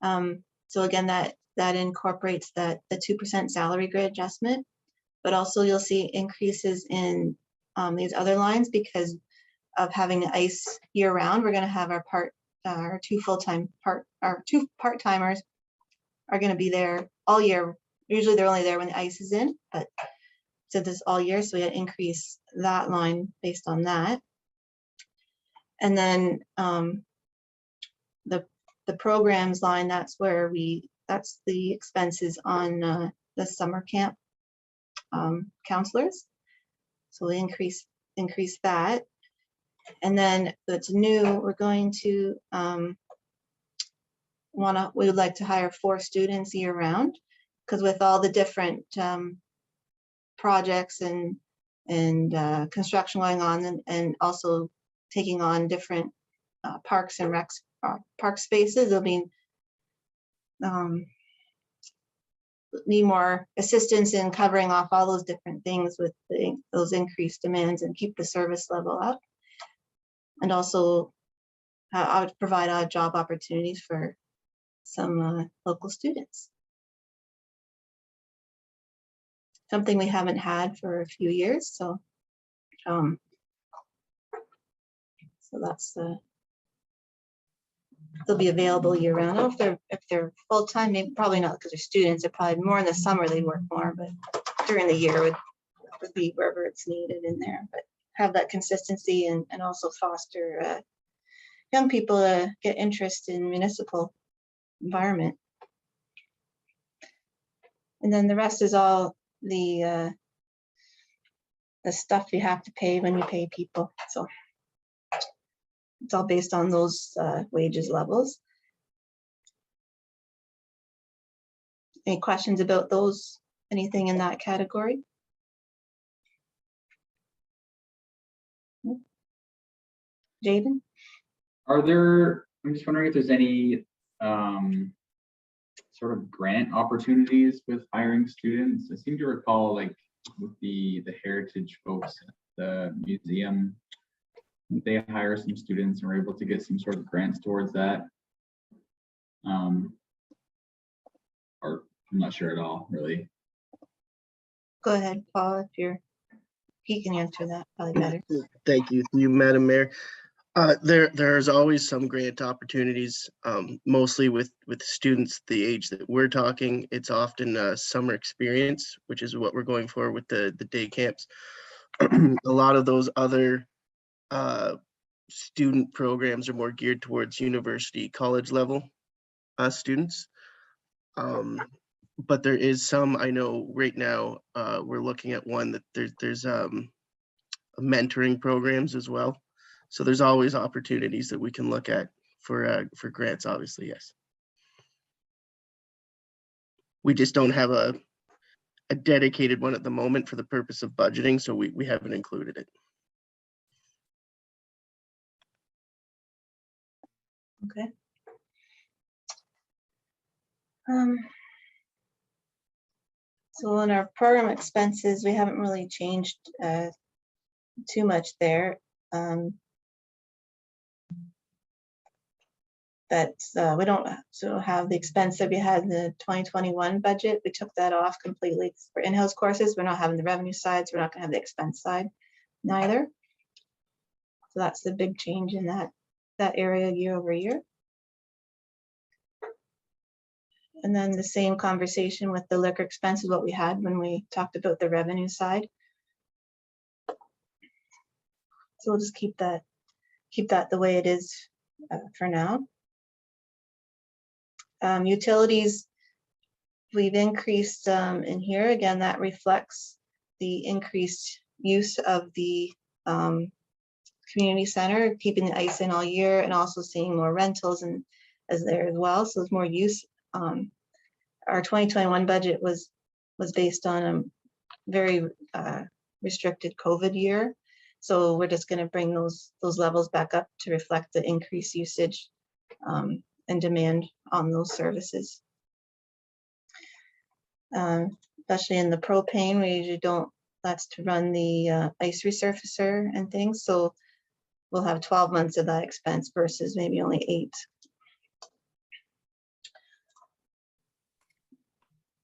[SPEAKER 3] So again, that incorporates the 2% salary grade adjustment, but also you'll see increases in these other lines because of having ice year round. We're going to have our two part-timers are going to be there all year. Usually they're only there when the ice is in, but since it's all year, so we had to increase that line based on that. And then the programs line, that's the expenses on the summer camp counselors. So we increase that. And then that's new, we're going to we would like to hire 4 students year round, because with all the different projects and construction going on, and also taking on different parks and recs, park spaces, it'll be need more assistance in covering off all those different things with those increased demands and keep the service level up. And also I would provide job opportunities for some local students. Something we haven't had for a few years, so that's they'll be available year round. I don't know if they're full time, maybe probably not, because they're students. They're probably more in the summer they work more, but during the year would be wherever it's needed in there. But have that consistency and also foster young people to get interest in municipal environment. And then the rest is all the stuff you have to pay when you pay people. So it's all based on those wages levels. Any questions about those? Anything in that category? Jaden?
[SPEAKER 1] I'm just wondering if there's any sort of grant opportunities with hiring students. I seem to recall, like, with the heritage folks at the museum, they hire some students and were able to get some sort of grants towards that. Or I'm not sure at all, really.
[SPEAKER 3] Go ahead, Paul, if he can answer that probably better.
[SPEAKER 6] Thank you, Madam Mayor. There's always some grant opportunities, mostly with students the age that we're talking. It's often summer experience, which is what we're going for with the day camps. A lot of those other student programs are more geared towards university, college level students. But there is some, I know right now, we're looking at one that there's mentoring programs as well. So there's always opportunities that we can look at for grants, obviously, yes. We just don't have a dedicated one at the moment for the purpose of budgeting, so we haven't included it.
[SPEAKER 3] Okay. So in our program expenses, we haven't really changed too much there. we don't have the expense that we had in the 2021 budget. We took that off completely for in-house courses. We're not having the revenue side, so we're not gonna have the expense side neither. So that's the big change in that area year over year. And then the same conversation with the liquor expense is what we had when we talked about the revenue side. So we'll just keep that the way it is for now. Utilities, we've increased in here. Again, that reflects the increased use of the community center, keeping the ice in all year, and also seeing more rentals and as there as well. So there's more use. Our 2021 budget was based on a very restricted COVID year. So we're just going to bring those levels back up to reflect the increased usage and demand on those services. Especially in the propane, we usually don't, that's to run the ice resurfacer and things. So we'll have 12 months of that expense versus maybe only 8.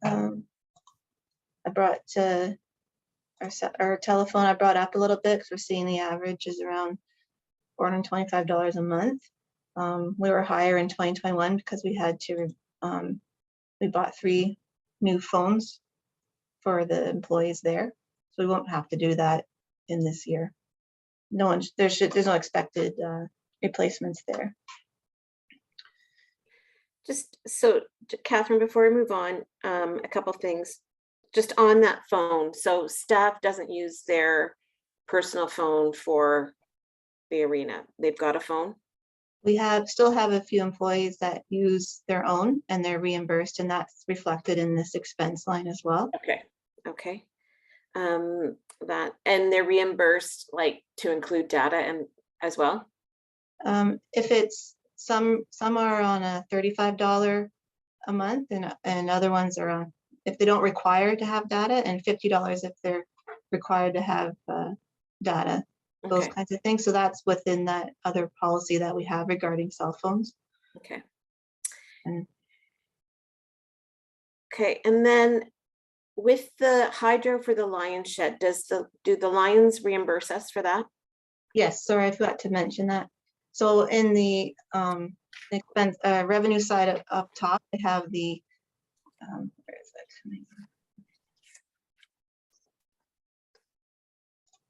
[SPEAKER 3] I brought our telephone, I brought up a little bit because we're seeing the average is around $425 a month. We were higher in 2021 because we had to, we bought 3 new phones for the employees there. So we won't have to do that in this year. There's no expected replacements there.
[SPEAKER 2] Just so, Catherine, before we move on, a couple things just on that phone. So staff doesn't use their personal phone for the arena. They've got a phone.
[SPEAKER 3] We still have a few employees that use their own and they're reimbursed, and that's reflected in this expense line as well.
[SPEAKER 2] Okay. That, and they're reimbursed like to include data and as well.
[SPEAKER 3] If it's some are on a $35 a month and other ones are on, if they don't require to have data, and $50 if they're required to have data, those kinds of things. So that's within that other policy that we have regarding cell phones.
[SPEAKER 2] Okay. Okay, and then with the hydro for the lion shed, do the Lions reimburse us for that?
[SPEAKER 3] Yes, sorry, I forgot to mention that. So in the expense revenue side up top, they have the where is it?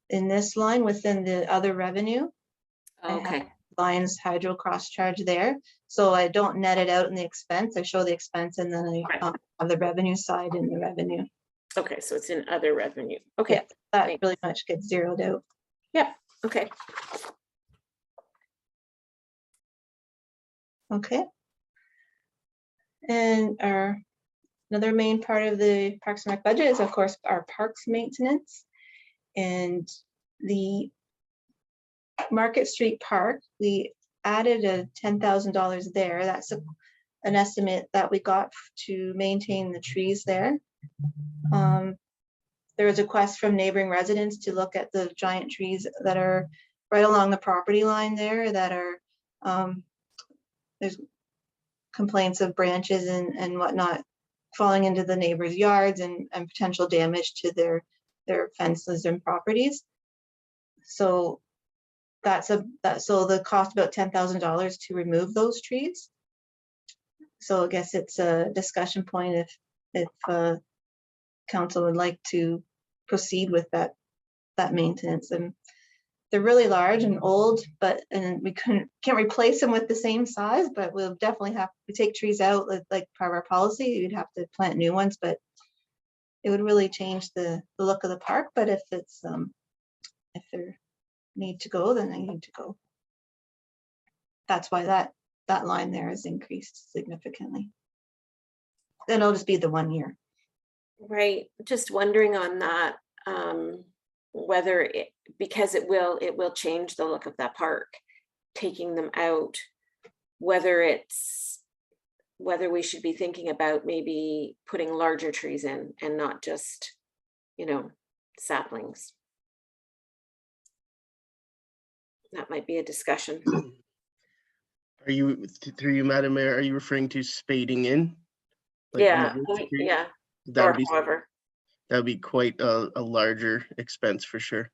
[SPEAKER 3] In this line within the other revenue,
[SPEAKER 2] Okay.
[SPEAKER 3] Lions hydro cross charge there. So I don't net it out in the expense. I show the expense and then I have the revenue side in the revenue.
[SPEAKER 2] Okay, so it's in other revenue. Okay,
[SPEAKER 3] yeah, that really much gets zeroed out.
[SPEAKER 2] Yep. Okay.
[SPEAKER 3] Okay. And another main part of the Parks and Rec budget is, of course, our parks maintenance. And the Market Street Park, we added a $10,000 there. That's an estimate that we got to maintain the trees there. There was a request from neighboring residents to look at the giant trees that are right along the property line there that are, there's complaints of branches and whatnot falling into the neighbors' yards and potential damage to their fences and properties. So so the cost about $10,000 to remove those trees. So I guess it's a discussion point if council would like to proceed with that maintenance. And they're really large and old, and we can't replace them with the same size, but we'll definitely have to take trees out like part of our policy. You'd have to plant new ones, but it would really change the look of the park. But if it's if they need to go, then they need to go. That's why that line there is increased significantly. Then it'll just be the 1 year.
[SPEAKER 2] Right. Just wondering on that, whether because it will change the look of that park, taking them out, whether we should be thinking about maybe putting larger trees in and not just, saplings. That might be a discussion.
[SPEAKER 6] Are you, through you, Madam Mayor, are you referring to spading in? Like
[SPEAKER 2] Yeah,
[SPEAKER 6] reverse trees?
[SPEAKER 2] yeah,
[SPEAKER 6] That
[SPEAKER 2] or
[SPEAKER 6] would be,
[SPEAKER 2] however.
[SPEAKER 6] that would be quite a larger expense for sure.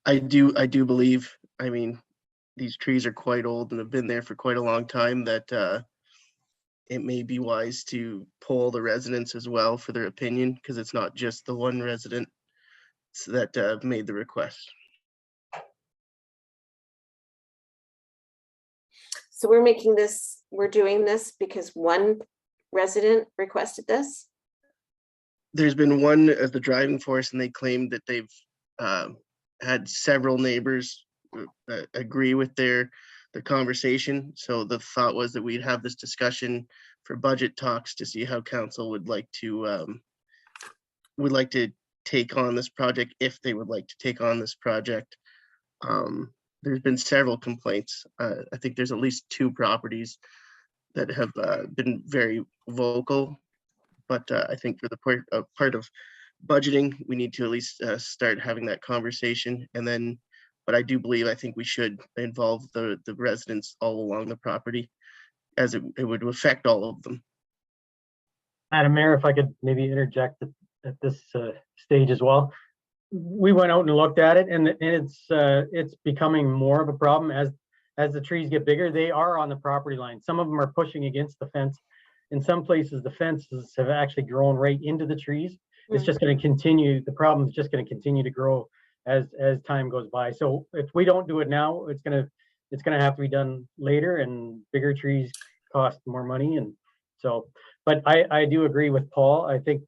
[SPEAKER 6] I do believe, I mean, these trees are quite old and have been there for quite a long time, that it may be wise to poll the residents as well for their opinion, because it's not just the one resident that made the request.
[SPEAKER 2] So we're doing this because one resident requested this?
[SPEAKER 6] There's been one as the driving force, and they claimed that they've had several neighbors agree with their conversation. So the thought was that we'd have this discussion for budget talks to see how council would like to take on this project, if they would like to take on this project. There's been several complaints. I think there's at least 2 properties that have been very vocal. But I think for the part of budgeting, we need to at least start having that conversation. And then, but I do believe, I think we should involve the residents all along the property, as it would affect all of them.
[SPEAKER 5] Madam Mayor, if I could maybe interject at this stage as well. We went out and looked at it, and it's becoming more of a problem as the trees get bigger. They are on the property line. Some of them are pushing against the fence. In some places, the fences have actually grown right into the trees. It's just going to continue. The problem is just going to continue to grow as time goes by. So if we don't do it now, it's going to have to be done later, and bigger trees cost more money. And so, but I do agree with Paul. I think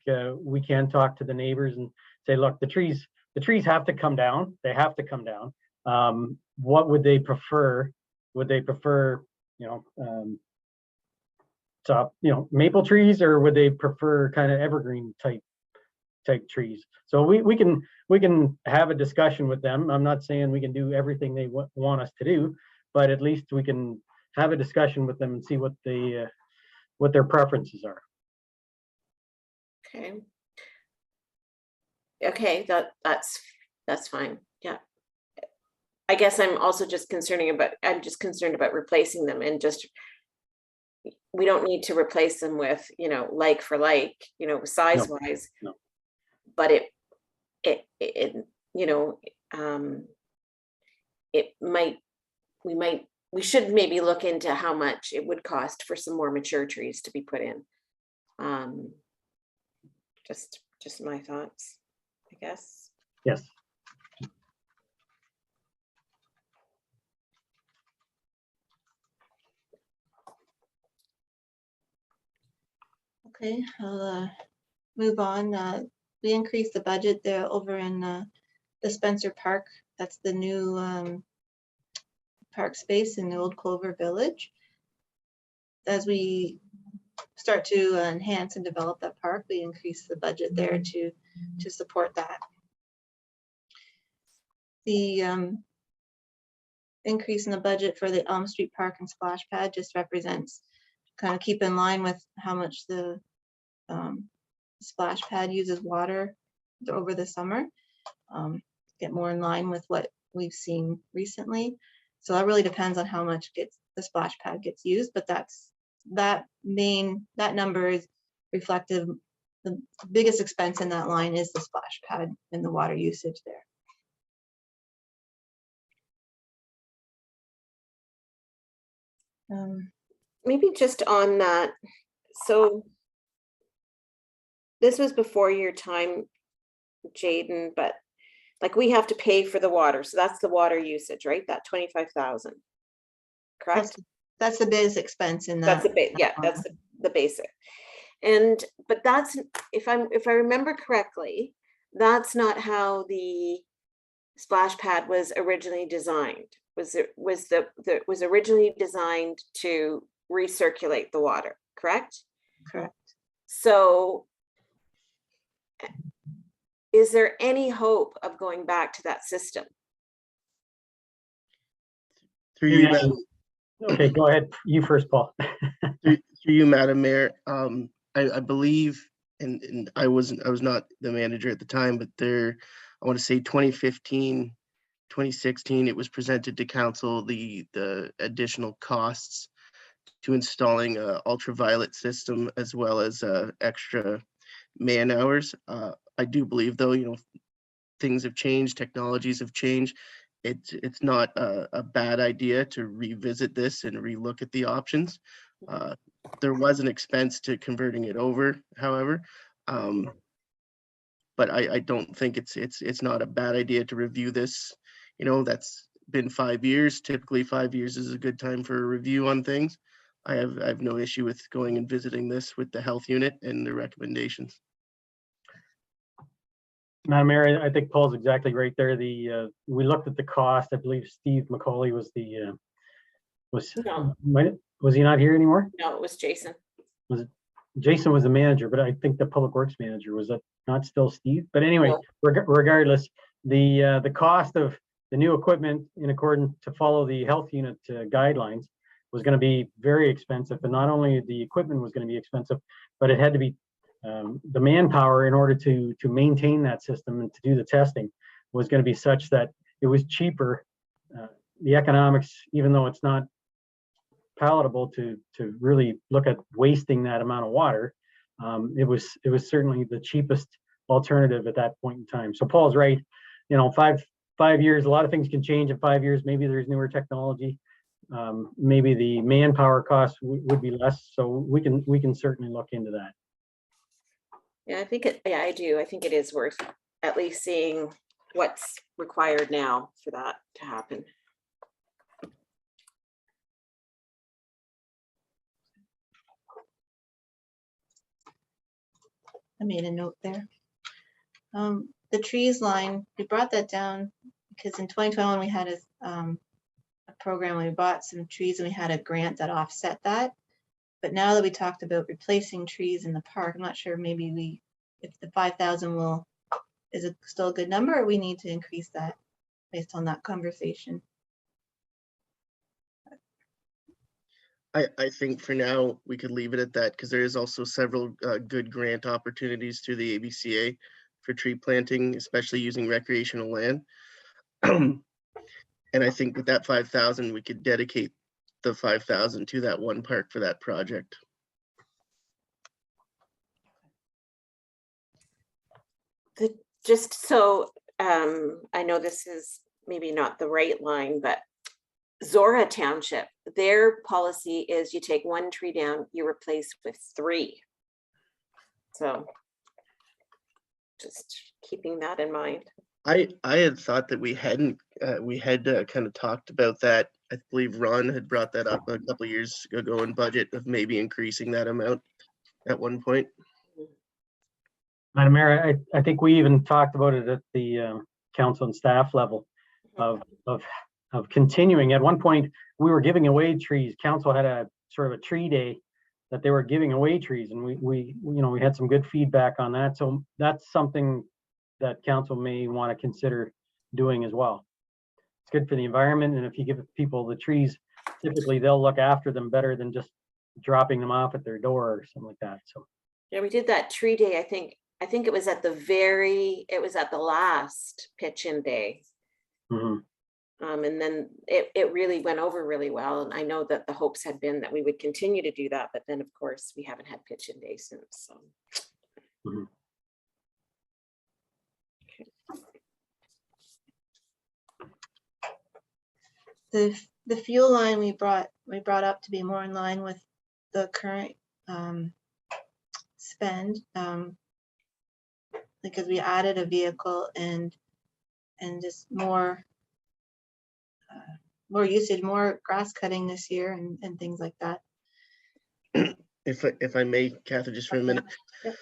[SPEAKER 5] we can talk to the neighbors and say, look, the trees have to come down. They have to come down. What would they prefer? Would they prefer, maple trees, or would they prefer kind of evergreen type trees? So we can have a discussion with them. I'm not saying we can do everything they want us to do, but at least we can have a discussion with them and see what their preferences are.
[SPEAKER 2] Okay. Okay, that's fine. Yeah. I guess I'm also just concerned about replacing them, and just, we don't need to replace them with, like for like, size wise.
[SPEAKER 5] No.
[SPEAKER 2] But we should maybe look into how much it would cost for some more mature trees to be put in. Just my thoughts, I guess.
[SPEAKER 5] Yes.
[SPEAKER 3] Okay, I'll move on. We increased the budget there over in the Spencer Park. That's the new park space in the Old Clover Village. As we start to enhance and develop that park, we increase the budget there to support that. The increase in the budget for the Elm Street Park and Splash Pad just represents, kind of keep in line with how much the splash pad uses water over the summer, get more in line with what we've seen recently. So that really depends on how much the splash pad gets used, but that number is reflective. The biggest expense in that line is the splash pad and the water usage there.
[SPEAKER 2] Maybe just on that, so this was before your time, Jaden, but like, we have to pay for the water, so that's the water usage, right? That 25,000, correct?
[SPEAKER 3] That's the biggest expense in
[SPEAKER 2] That's
[SPEAKER 3] that.
[SPEAKER 2] that's the basic. But that's, if I remember correctly, that's not how the splash pad was originally designed. It was originally designed to recirculate the water, correct?
[SPEAKER 3] Correct.
[SPEAKER 2] So is there any hope of going back to that system?
[SPEAKER 6] Through you, Madam,
[SPEAKER 5] Okay, go ahead. You first, Paul.
[SPEAKER 6] through you, Madam Mayor, I believe, and I was not the manager at the time, but I want to say 2015, 2016, it was presented to council the additional costs to installing a ultraviolet system as well as extra man hours. I do believe, though, things have changed, technologies have changed. It's not a bad idea to revisit this and relook at the options. There was an expense to converting it over, however, but I don't think it's not a bad idea to review this. That's been 5 years. Typically, 5 years is a good time for a review on things. I have no issue with going and visiting this with the health unit and the recommendations.
[SPEAKER 5] Madam Mayor, I think Paul's exactly right there. We looked at the cost. I believe Steve McCauley was
[SPEAKER 2] No.
[SPEAKER 5] Was he not here anymore?
[SPEAKER 2] No, it was Jason.
[SPEAKER 5] Jason was the manager, but I think the public works manager, was that not still Steve? But anyway,
[SPEAKER 2] No.
[SPEAKER 5] regardless, the cost of the new equipment in accordance to follow the health unit guidelines was going to be very expensive. And not only the equipment was going to be expensive, but it had to be the manpower in order to maintain that system and to do the testing was going to be such that it was cheaper. The economics, even though it's not palatable to really look at wasting that amount of water, it was certainly the cheapest alternative at that point in time. So Paul's right. 5 years, a lot of things can change in 5 years. Maybe there's newer technology. Maybe the manpower costs would be less. So we can certainly look into that.
[SPEAKER 2] Yeah, I do. I think it is worth at least seeing what's required now for that to happen.
[SPEAKER 3] I made a note there. The trees line, we brought that down because in 2021 we had a program where we bought some trees and we had a grant that offset that. But now that we talked about replacing trees in the park, I'm not sure, maybe if the 5,000 is it still a good number, or we need to increase that based on that conversation?
[SPEAKER 6] I think for now we could leave it at that, because there is also several good grant opportunities through the ABCA for tree planting, especially using recreational land. And I think with that 5,000, we could dedicate the 5,000 to that one park for that project.
[SPEAKER 2] Just so I know this is maybe not the right line, but Zora Township, their policy is you take one tree down, you replace with 3. So just keeping that in mind.
[SPEAKER 6] I had thought that we had kind of talked about that. I believe Ron had brought that up a couple of years ago in budget of maybe increasing that amount at one point.
[SPEAKER 5] Madam Mayor, I think we even talked about it at the council and staff level of continuing. At one point, we were giving away trees. Council had a sort of a tree day that they were giving away trees, and we had some good feedback on that. So that's something that council may want to consider doing as well. It's good for the environment, and if you give people the trees, typically they'll look after them better than just dropping them off at their door or something like that. So
[SPEAKER 2] yeah, we did that tree day. I think it was at the last pitch-in day. And then it really went over really well. And I know that the hopes had been that we would continue to do that, but then of course we haven't had pitch-in day since. So.
[SPEAKER 3] The fuel line we brought up to be more in line with the current spend, because we added a vehicle and just more usage, more grass cutting this year and things like that.
[SPEAKER 6] If I may, Catherine, just for a minute.
[SPEAKER 3] Yep.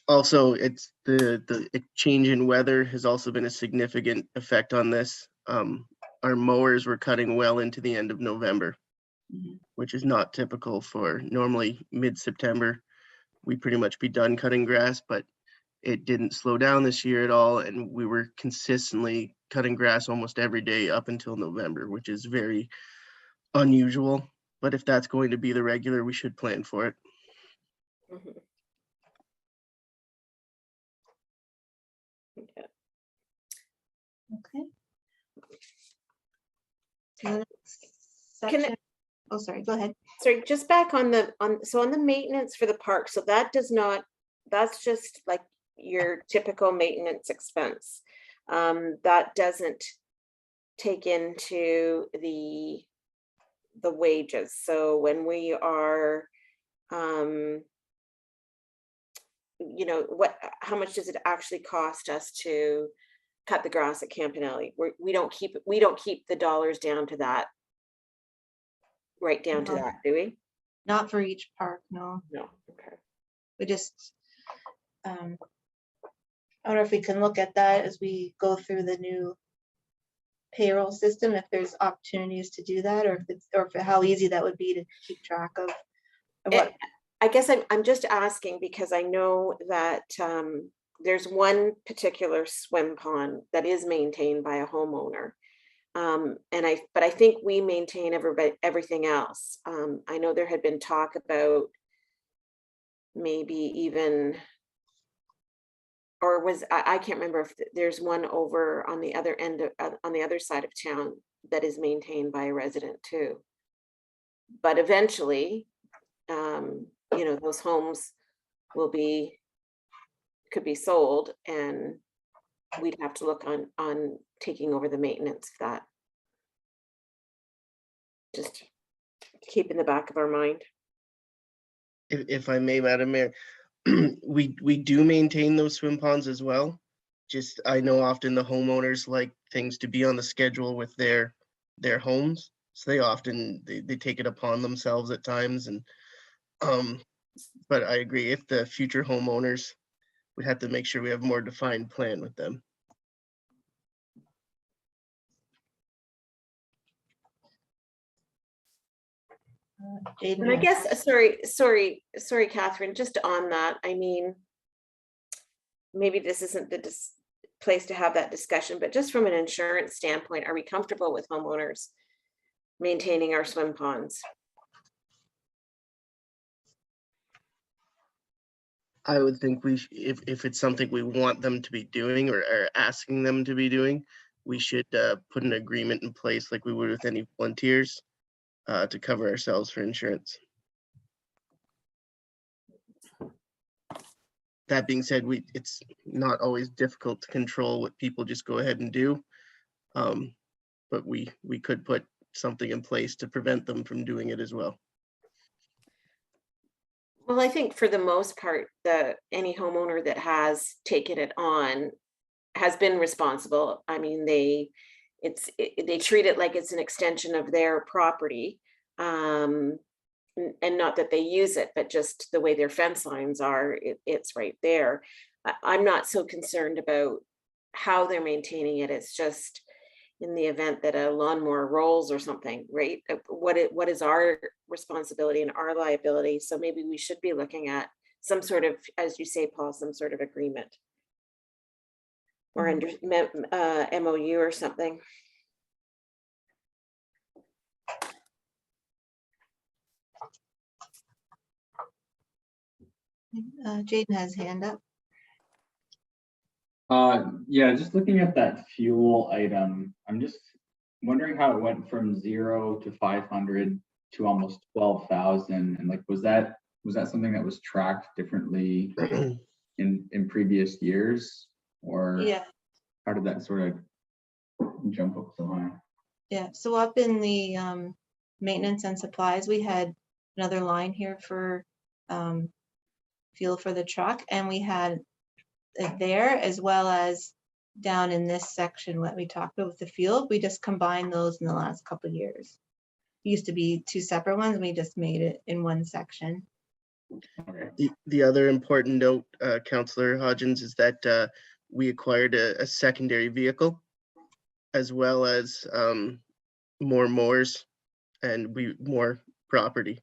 [SPEAKER 6] Also, it's the change in weather has also been a significant effect on this. Our mowers were cutting well into the end of November, which is not typical for normally mid-September. We'd pretty much be done cutting grass, but it didn't slow down this year at all. And we were consistently cutting grass almost every day up until November, which is very unusual. But if that's going to be the regular, we should plan for it.
[SPEAKER 2] Yeah.
[SPEAKER 3] Okay. section. Oh, sorry, go ahead.
[SPEAKER 2] Sorry, just back on the, on the maintenance for the park, so that does not, that's just like your typical maintenance expense. That doesn't take into the wages. So when we are, you know, how much does it actually cost us to cut the grass at Campanelli? We don't keep the dollars down to that. Right down to
[SPEAKER 3] No.
[SPEAKER 2] that, do we?
[SPEAKER 3] Not for each park, no.
[SPEAKER 2] No, okay.
[SPEAKER 3] We just, I don't know if we can look at that as we go through the new payroll system, if there's opportunities to do that, or if it's, or if how easy that would be to keep track of what.
[SPEAKER 2] I guess I'm just asking because I know that there's one particular swim pond that is maintained by a homeowner. But I think we maintain everything else. I know there had been talk about maybe even, or was, I can't remember if there's one over on the other end of, on the other side of town that is maintained by a resident too. But eventually, you know, those homes could be sold, and we'd have to look on taking over the maintenance of that. Just keep in the back of our mind.
[SPEAKER 6] If I may, Madam Mayor, we do maintain those swim ponds as well. Just, I know often the homeowners like things to be on the schedule with their homes. So they often, they take it upon themselves at times, and but I agree, if the future homeowners, we have to make sure we have a more defined plan with them.
[SPEAKER 3] Jaden
[SPEAKER 2] And I
[SPEAKER 3] has-
[SPEAKER 2] guess, sorry, Catherine, just on that, I mean, maybe this isn't the place to have that discussion, but just from an insurance standpoint, are we comfortable with homeowners maintaining our swim ponds?
[SPEAKER 6] I would think if it's something we want them to be doing or asking them to be doing, we should put an agreement in place like we would with any volunteers to cover ourselves for insurance. That being said, it's not always difficult to control what people just go ahead and do. But we could put something in place to prevent them from doing it as well.
[SPEAKER 2] Well, I think for the most part, any homeowner that has taken it on has been responsible. I mean, they treat it like it's an extension of their property. And not that they use it, but just the way their fence lines are, it's right there. I'm not so concerned about how they're maintaining it. It's just in the event that a lawnmower rolls or something, right? What is our responsibility and our liability? So maybe we should be looking at some sort of, as you say, Paul, some sort of agreement or under MOU or something.
[SPEAKER 3] Jaden has hand up.
[SPEAKER 1] Yeah, just looking at that fuel item, I'm just wondering how it went from 0 to 500 to almost 12,000, and like, was that something that was tracked differently in previous years, or
[SPEAKER 3] Yeah,
[SPEAKER 1] how did that sort of jump up so high?
[SPEAKER 3] yeah. So up in the maintenance and supplies, we had another line here for fuel for the truck, and we had it there as well as down in this section what we talked about with the fuel. We just combined those in the last couple of years. It used to be two separate ones, we just made it in one section.
[SPEAKER 1] Okay.
[SPEAKER 6] The other important note, Councillor Hodgins, is that we acquired a secondary vehicle as well as more mowers and more property.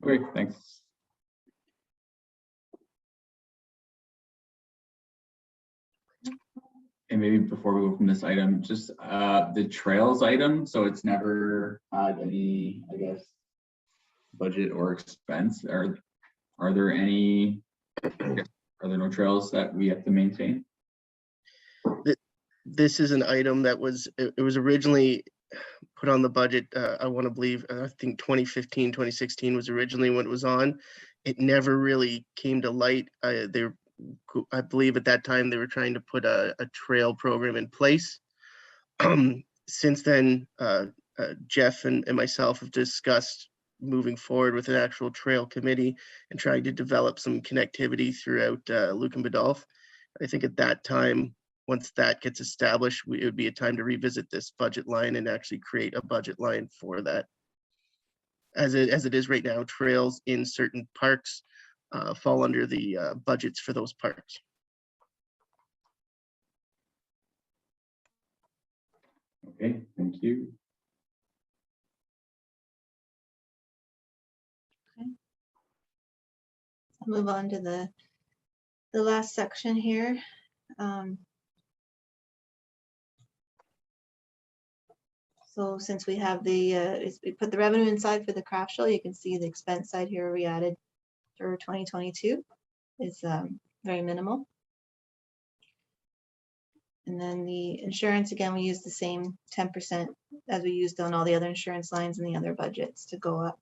[SPEAKER 1] Okay, thanks. And maybe before we go from this item, just the trails item, so it's never had any, I guess, budget or expense. Are there any, are there no trails that we have to maintain?
[SPEAKER 6] this is an item that it was originally put on the budget. I want to believe, I think 2015, 2016 was originally when it was on. It never really came to light. I believe at that time they were trying to put a trail program in place. Since then, Jeff and myself have discussed moving forward with an actual trail committee and trying to develop some connectivity throughout Luke and Badolf. I think at that time, once that gets established, it would be a time to revisit this budget line and actually create a budget line for that. As it is right now, trails in certain parks fall under the budgets for those parks.
[SPEAKER 1] Okay, thank you.
[SPEAKER 3] I'll move on to the last section here. So since we have we put the revenue inside for the craft show, you can see the expense side here we added for 2022 is very minimal. And then the insurance, again, we use the same 10% as we used on all the other insurance lines and the other budgets to go up.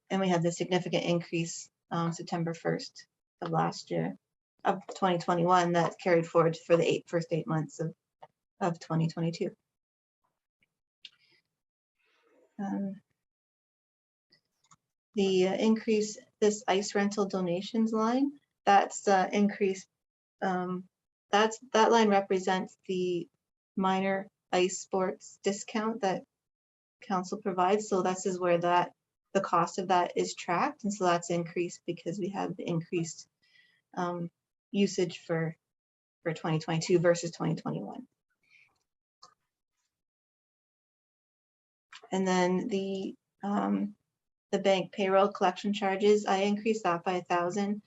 [SPEAKER 3] And we had the significant increase September 1st of last year, of 2021, that carried forward for the first 8 months of 2022. The increase, this ice rental donations line, that's increased. That line represents the minor ice sports discount that council provides. So this is where the cost of that is tracked, and so that's increased because we have the increased usage for 2022 versus 2021. And then the bank payroll collection charges, I increased that by 1,000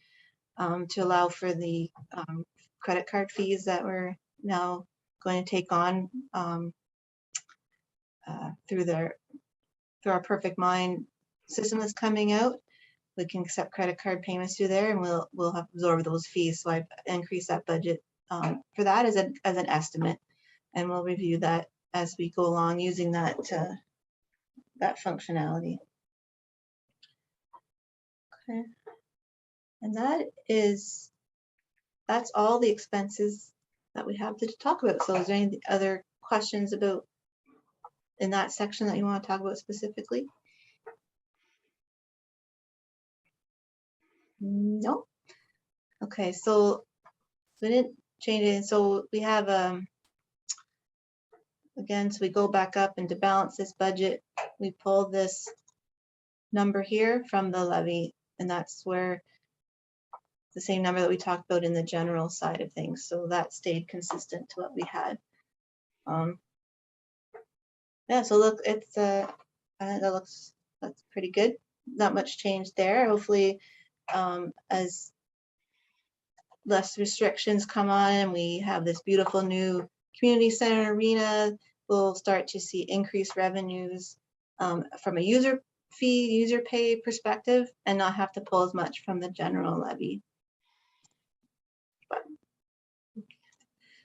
[SPEAKER 3] to allow for the credit card fees that we're now going to take on through our Perfect Mind system that's coming out. We can accept credit card payments through there, and we'll have to absorb those fees. So I've increased that budget for that as an estimate, and we'll review that as we go along using that functionality. Okay, and that's all the expenses that we have to talk about. So is there any other questions about in that section that you want to talk about specifically? No. Okay, so we didn't change it. So we have again, so we go back up, and to balance this budget, we pull this number here from the levy, and that's where the same number that we talked about in the general side of things. So that stayed consistent to what we had. Yeah, so look, it's I think that's pretty good. Not much change there. Hopefully, as less restrictions come on and we have this beautiful new community center arena, we'll start to see increased revenues from a user pay perspective, and not have to pull as much from the general levy. But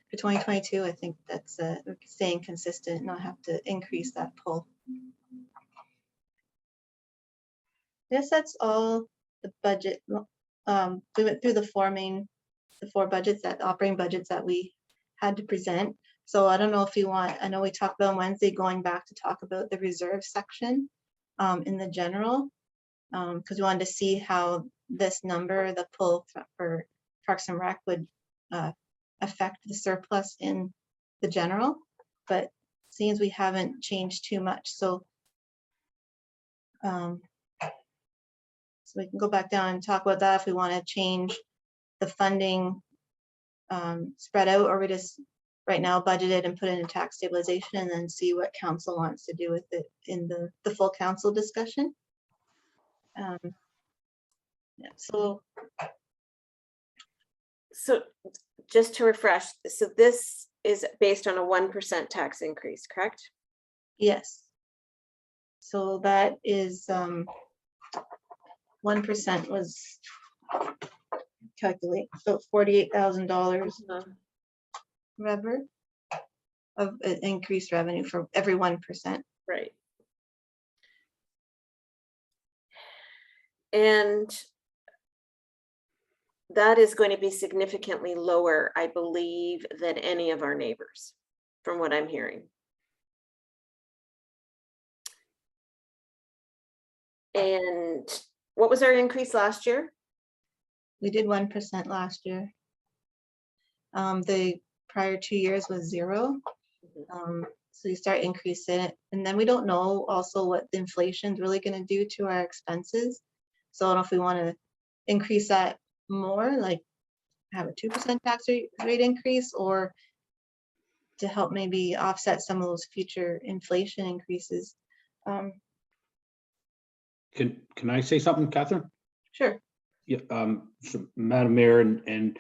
[SPEAKER 3] for 2022, I think that's staying consistent, not have to increase that pull. Yes, that's all the budget. We went through the four budgets, that operating budgets that we had to present. So I don't know if you want, I know we talked about on Wednesday going back to talk about the reserve section in the general, because we wanted to see how this number, the pull for Parks and Rec, would affect the surplus in the general, but seems we haven't changed too much. So we can go back down and talk about that if we want to change the funding spread out, or we just right now budget it and put it in tax stabilization, and then see what council wants to do with it in the full council discussion. Yeah, so
[SPEAKER 2] just to refresh, so this is based on a 1% tax increase, correct?
[SPEAKER 3] yes. So that is 1% was calculate, so $48,000 revenue. of increased revenue for every 1%.
[SPEAKER 2] Right. And that is going to be significantly lower, I believe, than any of our neighbors, from what I'm hearing. And what was our increase last year?
[SPEAKER 3] We did 1% last year. The prior 2 years was 0. So you start increasing it, and then we don't know also what the inflation is really going to do to our expenses. So I don't know if we want to increase that more, like have a 2% tax rate increase, or to help maybe offset some of those future inflation increases.
[SPEAKER 4] Can I say something, Catherine?
[SPEAKER 3] Sure.
[SPEAKER 4] Yeah, so Madam Mayor and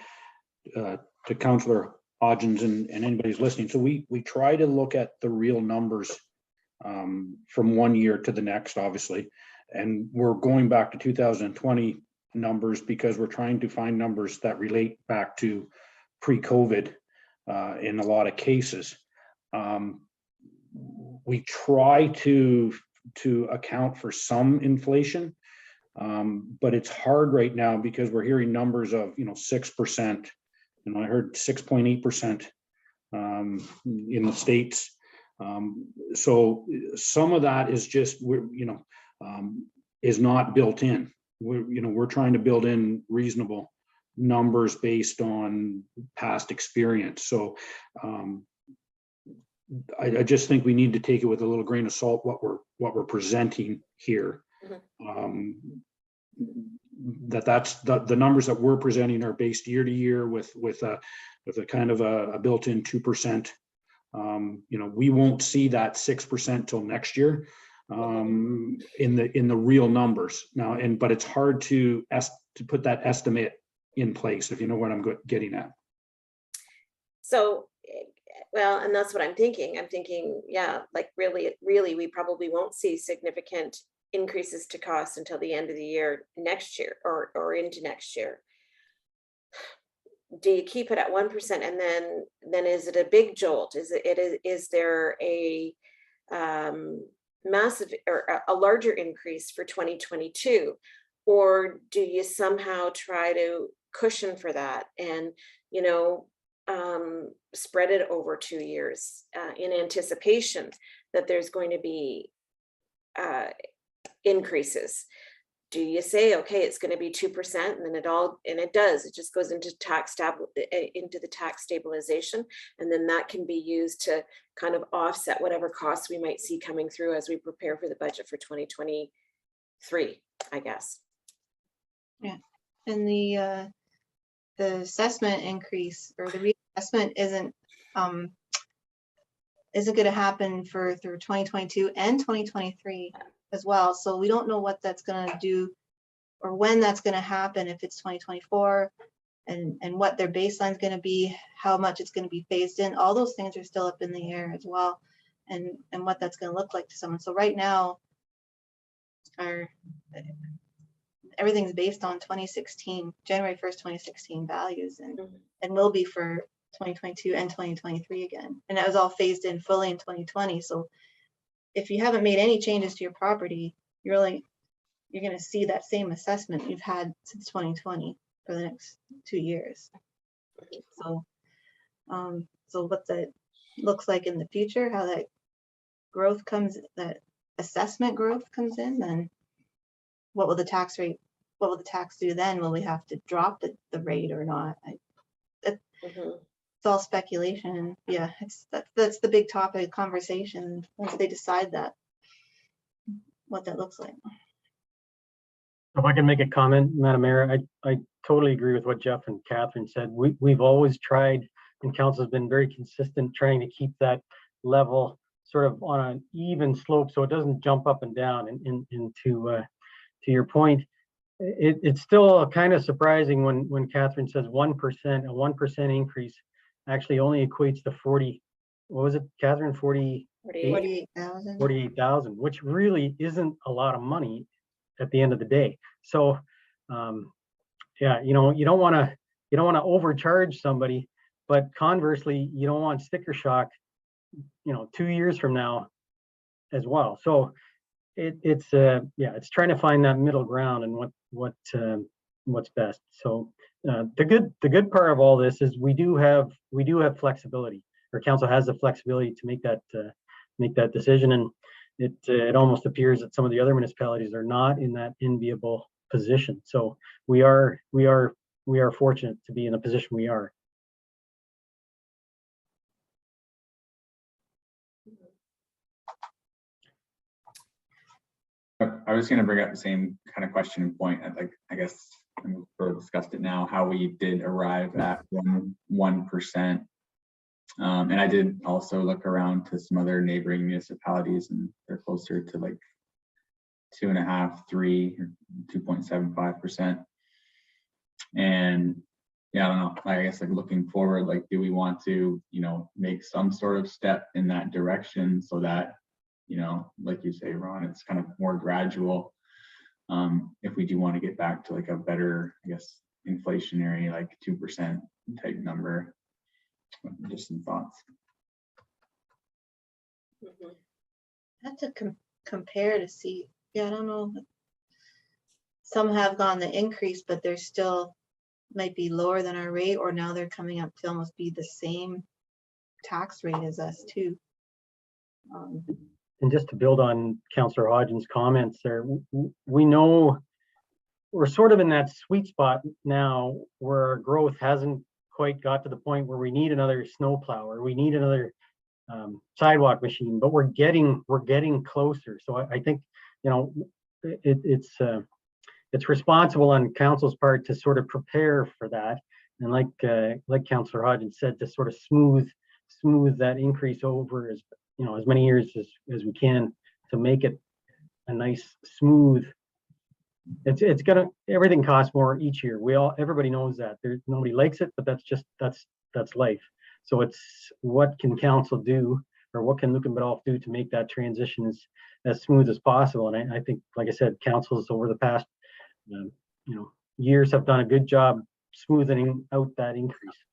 [SPEAKER 4] to Councillor Hodgins and anybody who's listening. So we try to look at the real numbers from one year to the next, obviously. And we're going back to 2020 numbers because we're trying to find numbers that relate back to pre-COVID in a lot of cases. We try to account for some inflation, but it's hard right now because we're hearing numbers of 6%. I heard 6.8% in the States. So some of that is just is not built in. We're trying to build in reasonable numbers based on past experience. So I just think we need to take it with a little grain of salt what we're presenting here. That's the numbers that we're presenting are based year to year with a kind of a built-in 2%. We won't see that 6% till next year in the real numbers now, but it's hard to put that estimate in place, if you know what I'm getting at.
[SPEAKER 2] So, well, and that's what I'm thinking. I'm thinking, yeah, like really, we probably won't see significant increases to costs until the end of the year next year or into next year. Do you keep it at 1% and then is it a big jolt? Is there a massive or a larger increase for 2022, or do you somehow try to cushion for that and spread it over 2 years in anticipation that there's going to be increases? Do you say, okay, it's going to be 2%, and then it just goes into the tax stabilization, and then that can be used to kind of offset whatever costs we might see coming through as we prepare for the budget for 2023, I guess.
[SPEAKER 3] Yeah, and the assessment increase or the reassessment isn't going to happen through 2022 and 2023 as well. So we don't know what that's going to do or when that's going to happen, if it's 2024 and what their baseline is going to be, how much it's going to be phased in. All those things are still up in the air as well, and what that's going to look like to someone. So right now, everything's based on 2016, January 1st, 2016 values, and will be for 2022 and 2023 again. And that was all phased in fully in 2020. So if you haven't made any changes to your property, you're going to see that same assessment you've had since 2020 for the next 2 years. So, so what that looks like in the future, how that assessment growth comes in, then what will the tax do then? Will we have to drop the rate or not? It's all speculation. Yeah, that's the big topic of conversation once they decide that, what that looks like.
[SPEAKER 5] If I can make a comment, Madam Mayor, I totally agree with what Jeff and Catherine said. We've always tried, and council has been very consistent trying to keep that level sort of on an even slope so it doesn't jump up and down. And to your point, it's still kind of surprising when Catherine says 1%, a 1% increase actually only equates to 40, what was it, Catherine,
[SPEAKER 3] 48,000.
[SPEAKER 5] 48,000, which really isn't a lot of money at the end of the day. So yeah, you don't want to overcharge somebody, but conversely, you don't want sticker shock 2 years from now as well. So it's trying to find that middle ground and what's best. So the good part of all this is we do have flexibility. Our council has the flexibility to make that decision, and it almost appears that some of the other municipalities are not in that enviable position. So we are fortunate to be in the position we are.
[SPEAKER 1] I was going to bring up the same kind of question and point. I guess we've sort of discussed it now, how we did arrive at 1%. And I did also look around to some other neighboring municipalities, and they're closer to like 2.5%, 3%, or 2.75%. And yeah, I don't know. I guess like looking forward, like, do we want to, make some sort of step in that direction so that, like you say, Ron, it's kind of more gradual. If we do want to get back to like a better, I guess, inflationary, like 2% type number. Just some thoughts.
[SPEAKER 3] I have to compare to see. Yeah, I don't know. Some have gone the increase, but they're still might be lower than our rate, or now they're coming up to almost be the same tax rate as us too.
[SPEAKER 5] And just to build on Councillor Hodgins' comments there, we know we're sort of in that sweet spot now where our growth hasn't quite got to the point where we need another snowplow or we need another sidewalk machine, but we're getting closer. So I think it's responsible on council's part to sort of prepare for that, and like Councillor Hodgins said, to sort of smooth that increase over as many years as we can to make it a nice smooth. Everything costs more each year. Everybody knows that. Nobody likes it, but that's life. So it's what can council do, or what can Luke and Biddulph do to make that transition as smooth as possible. And I think, like I said, councils over the past years have done a good job smoothing out that increase.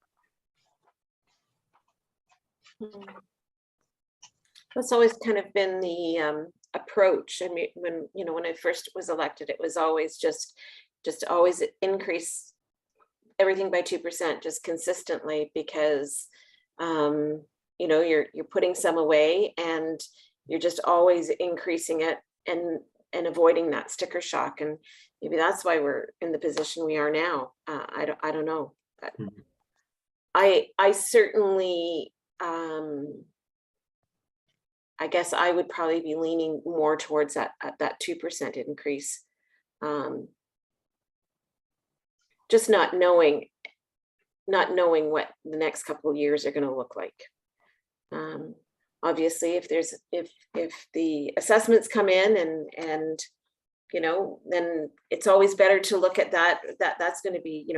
[SPEAKER 2] That's always kind of been the approach. I mean, when I first was elected, it was always just always increase everything by 2% just consistently, because you're putting some away and you're just always increasing it and avoiding that sticker shock. And maybe that's why we're in the position we are now. I don't know. But I certainly I guess I would probably be leaning more towards that 2% increase. Just not knowing what the next couple of years are going to look like. Obviously, if the assessments come in and then it's always better to look at that's going to be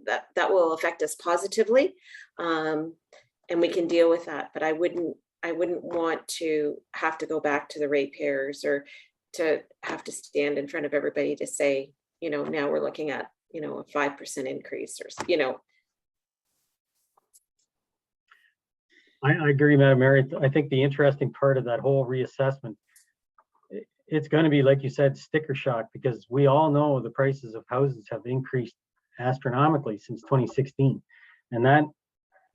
[SPEAKER 2] that will affect us positively, and we can deal with that. But I wouldn't want to have to go back to the ratepayers or to have to stand in front of everybody to say, now we're looking at, a 5% increase or,
[SPEAKER 5] I agree, Madam Mayor. I think the interesting part of that whole reassessment, it's going to be, like you said, sticker shock, because we all know the prices of houses have increased astronomically since 2016. And that,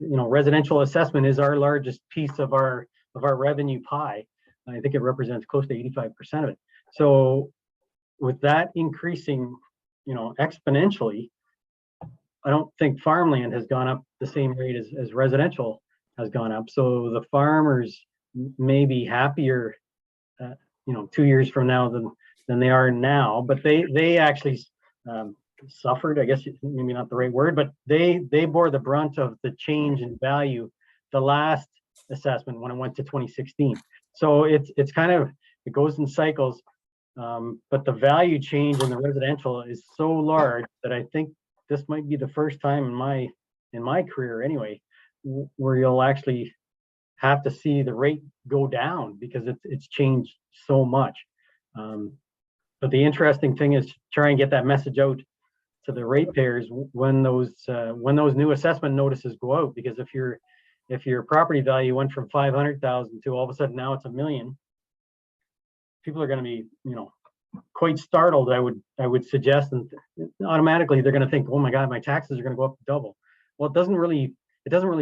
[SPEAKER 5] residential assessment is our largest piece of our revenue pie. I think it represents close to 85% of it. So with that increasing, exponentially, I don't think farmland has gone up the same rate as residential has gone up. So the farmers may be happier, 2 years from now than they are now, but they actually suffered, I guess maybe not the right word, but they bore the brunt of the change in value the last assessment when it went to 2016. So it's kind of, it goes in cycles, but the value change in the residential is so large that I think this might be the first time in my career anyway, where you'll actually have to see the rate go down because it's changed so much. But the interesting thing is try and get that message out to the ratepayers when those new assessment notices go out, because if you're if your property value went from 500,000 to all of a sudden now it's $1 million, people are going to be, quite startled. I would suggest, and automatically they're going to think, oh my God, my taxes are going to go up double. Well, it doesn't really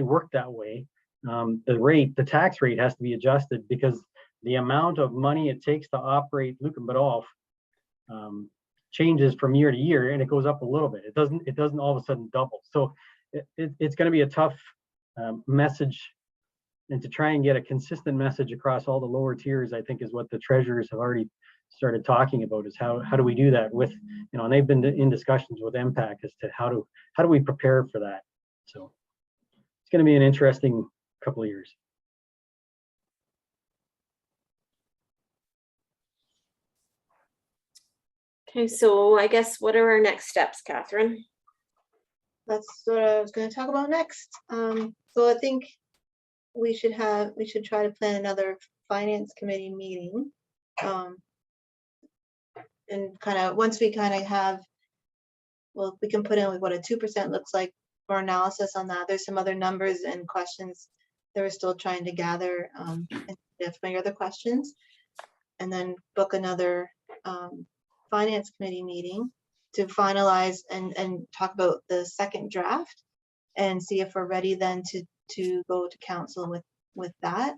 [SPEAKER 5] work that way. The tax rate has to be adjusted because the amount of money it takes to operate Luke and Biddulph changes from year to year, and it goes up a little bit. It doesn't all of a sudden double. So it's going to be a tough message, and to try and get a consistent message across all the lower tiers, I think, is what the treasurers have already started talking about, is how do we do that with, and they've been in discussions with MPAC as to how do we prepare for that. So it's going to be an interesting couple of years.
[SPEAKER 2] Okay, so I guess what are our next steps, Catherine?
[SPEAKER 3] That's what I was going to talk about next. So I think we should try to plan another finance committee meeting. And kind of once we kind of have, well, we can put in what a 2% looks like for analysis on that. There's some other numbers and questions that we're still trying to gather, and if my other questions, and then book another finance committee meeting to finalize and talk about the second draft and see if we're ready then to go to council with that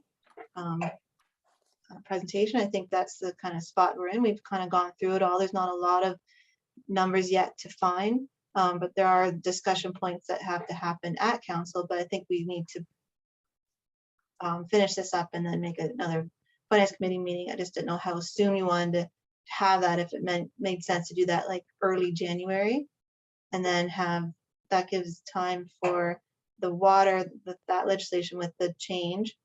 [SPEAKER 3] presentation. I think that's the kind of spot we're in. We've kind of gone through it all. There's not a lot of numbers yet to find, but there are discussion points that have to happen at council. But I think we need to finish this up and then make another finance committee meeting. I just didn't know how soon we wanted to have that, if it made sense to do that like early January, and then that gives time for the water, that legislation with the change,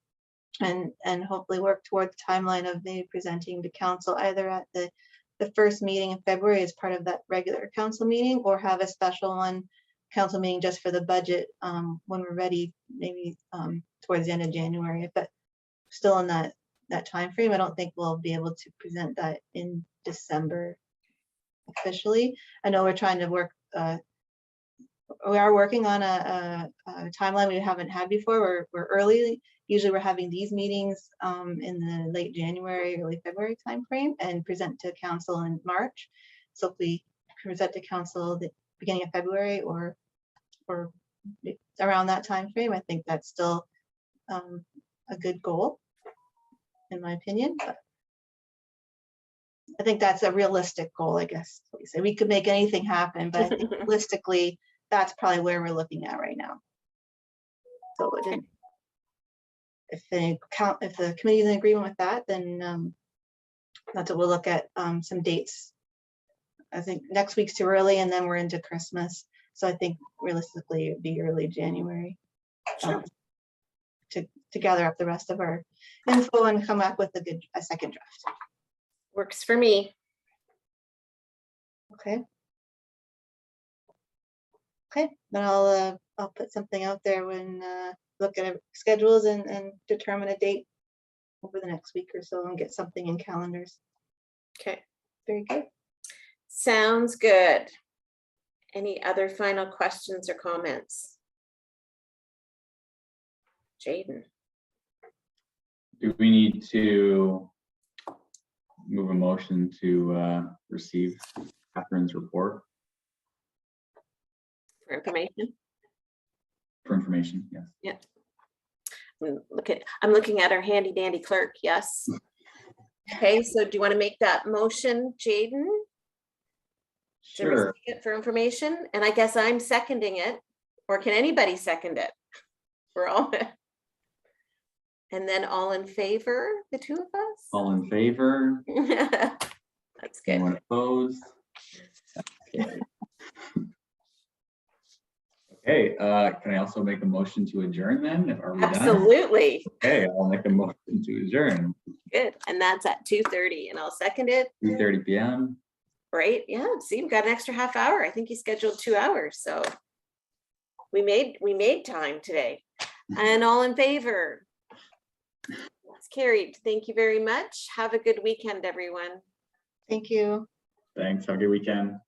[SPEAKER 3] and hopefully work toward the timeline of maybe presenting to council either at the first meeting in February as part of that regular council meeting, or have a special council meeting just for the budget when we're ready, maybe towards the end of January. But still in that time frame, I don't think we'll be able to present that in December officially. I know we're trying to work. We are working on a timeline we haven't had before. We're early. Usually we're having these meetings in the late January, early February timeframe, and present to council in March. So if we present to council the beginning of February or around that time frame, I think that's still a good goal, in my opinion. But I think that's a realistic goal, I guess. We could make anything happen, but I think realistically, that's probably where we're looking at right now. So if the committee is in agreement with that, then that's what we'll look at. Some dates. I think next week's too early, and then we're into Christmas. So I think realistically it'd be early January.
[SPEAKER 2] Sure.
[SPEAKER 3] To gather up the rest of our info and come up with a second draft.
[SPEAKER 2] Works for me.
[SPEAKER 3] Okay. Then I'll put something out there when look at schedules and determine a date over the next week or so and get something in calendars.
[SPEAKER 2] Okay.
[SPEAKER 3] Very good.
[SPEAKER 2] Sounds good. Any other final questions or comments? Jaden.
[SPEAKER 1] Do we need to move a motion to receive Catherine's report?
[SPEAKER 2] For information.
[SPEAKER 1] For information, yes.
[SPEAKER 2] Yeah. I'm looking at our handy dandy clerk. Yes. Okay, so do you want to make that motion, Jaden? To
[SPEAKER 1] Sure.
[SPEAKER 2] receive it for information? And I guess I'm seconding it, or can anybody second it? We're all. And then all in favor, the two of us?
[SPEAKER 1] All in favor?
[SPEAKER 2] That's good.
[SPEAKER 1] Anyone opposed? Okay. Okay, can I also make a motion to adjourn then? Are we done?
[SPEAKER 2] Absolutely.
[SPEAKER 1] Okay, I'll make a motion to adjourn.
[SPEAKER 2] Good. And that's at 2:30, and I'll second it.
[SPEAKER 1] 2:30 p.m.
[SPEAKER 2] Right? Yeah. See, we've got an extra half hour. I think he scheduled 2 hours. So we made time today. And all in favor? It's carried. Thank you very much. Have a good weekend, everyone.
[SPEAKER 3] Thank you.
[SPEAKER 1] Thanks. Have a good weekend.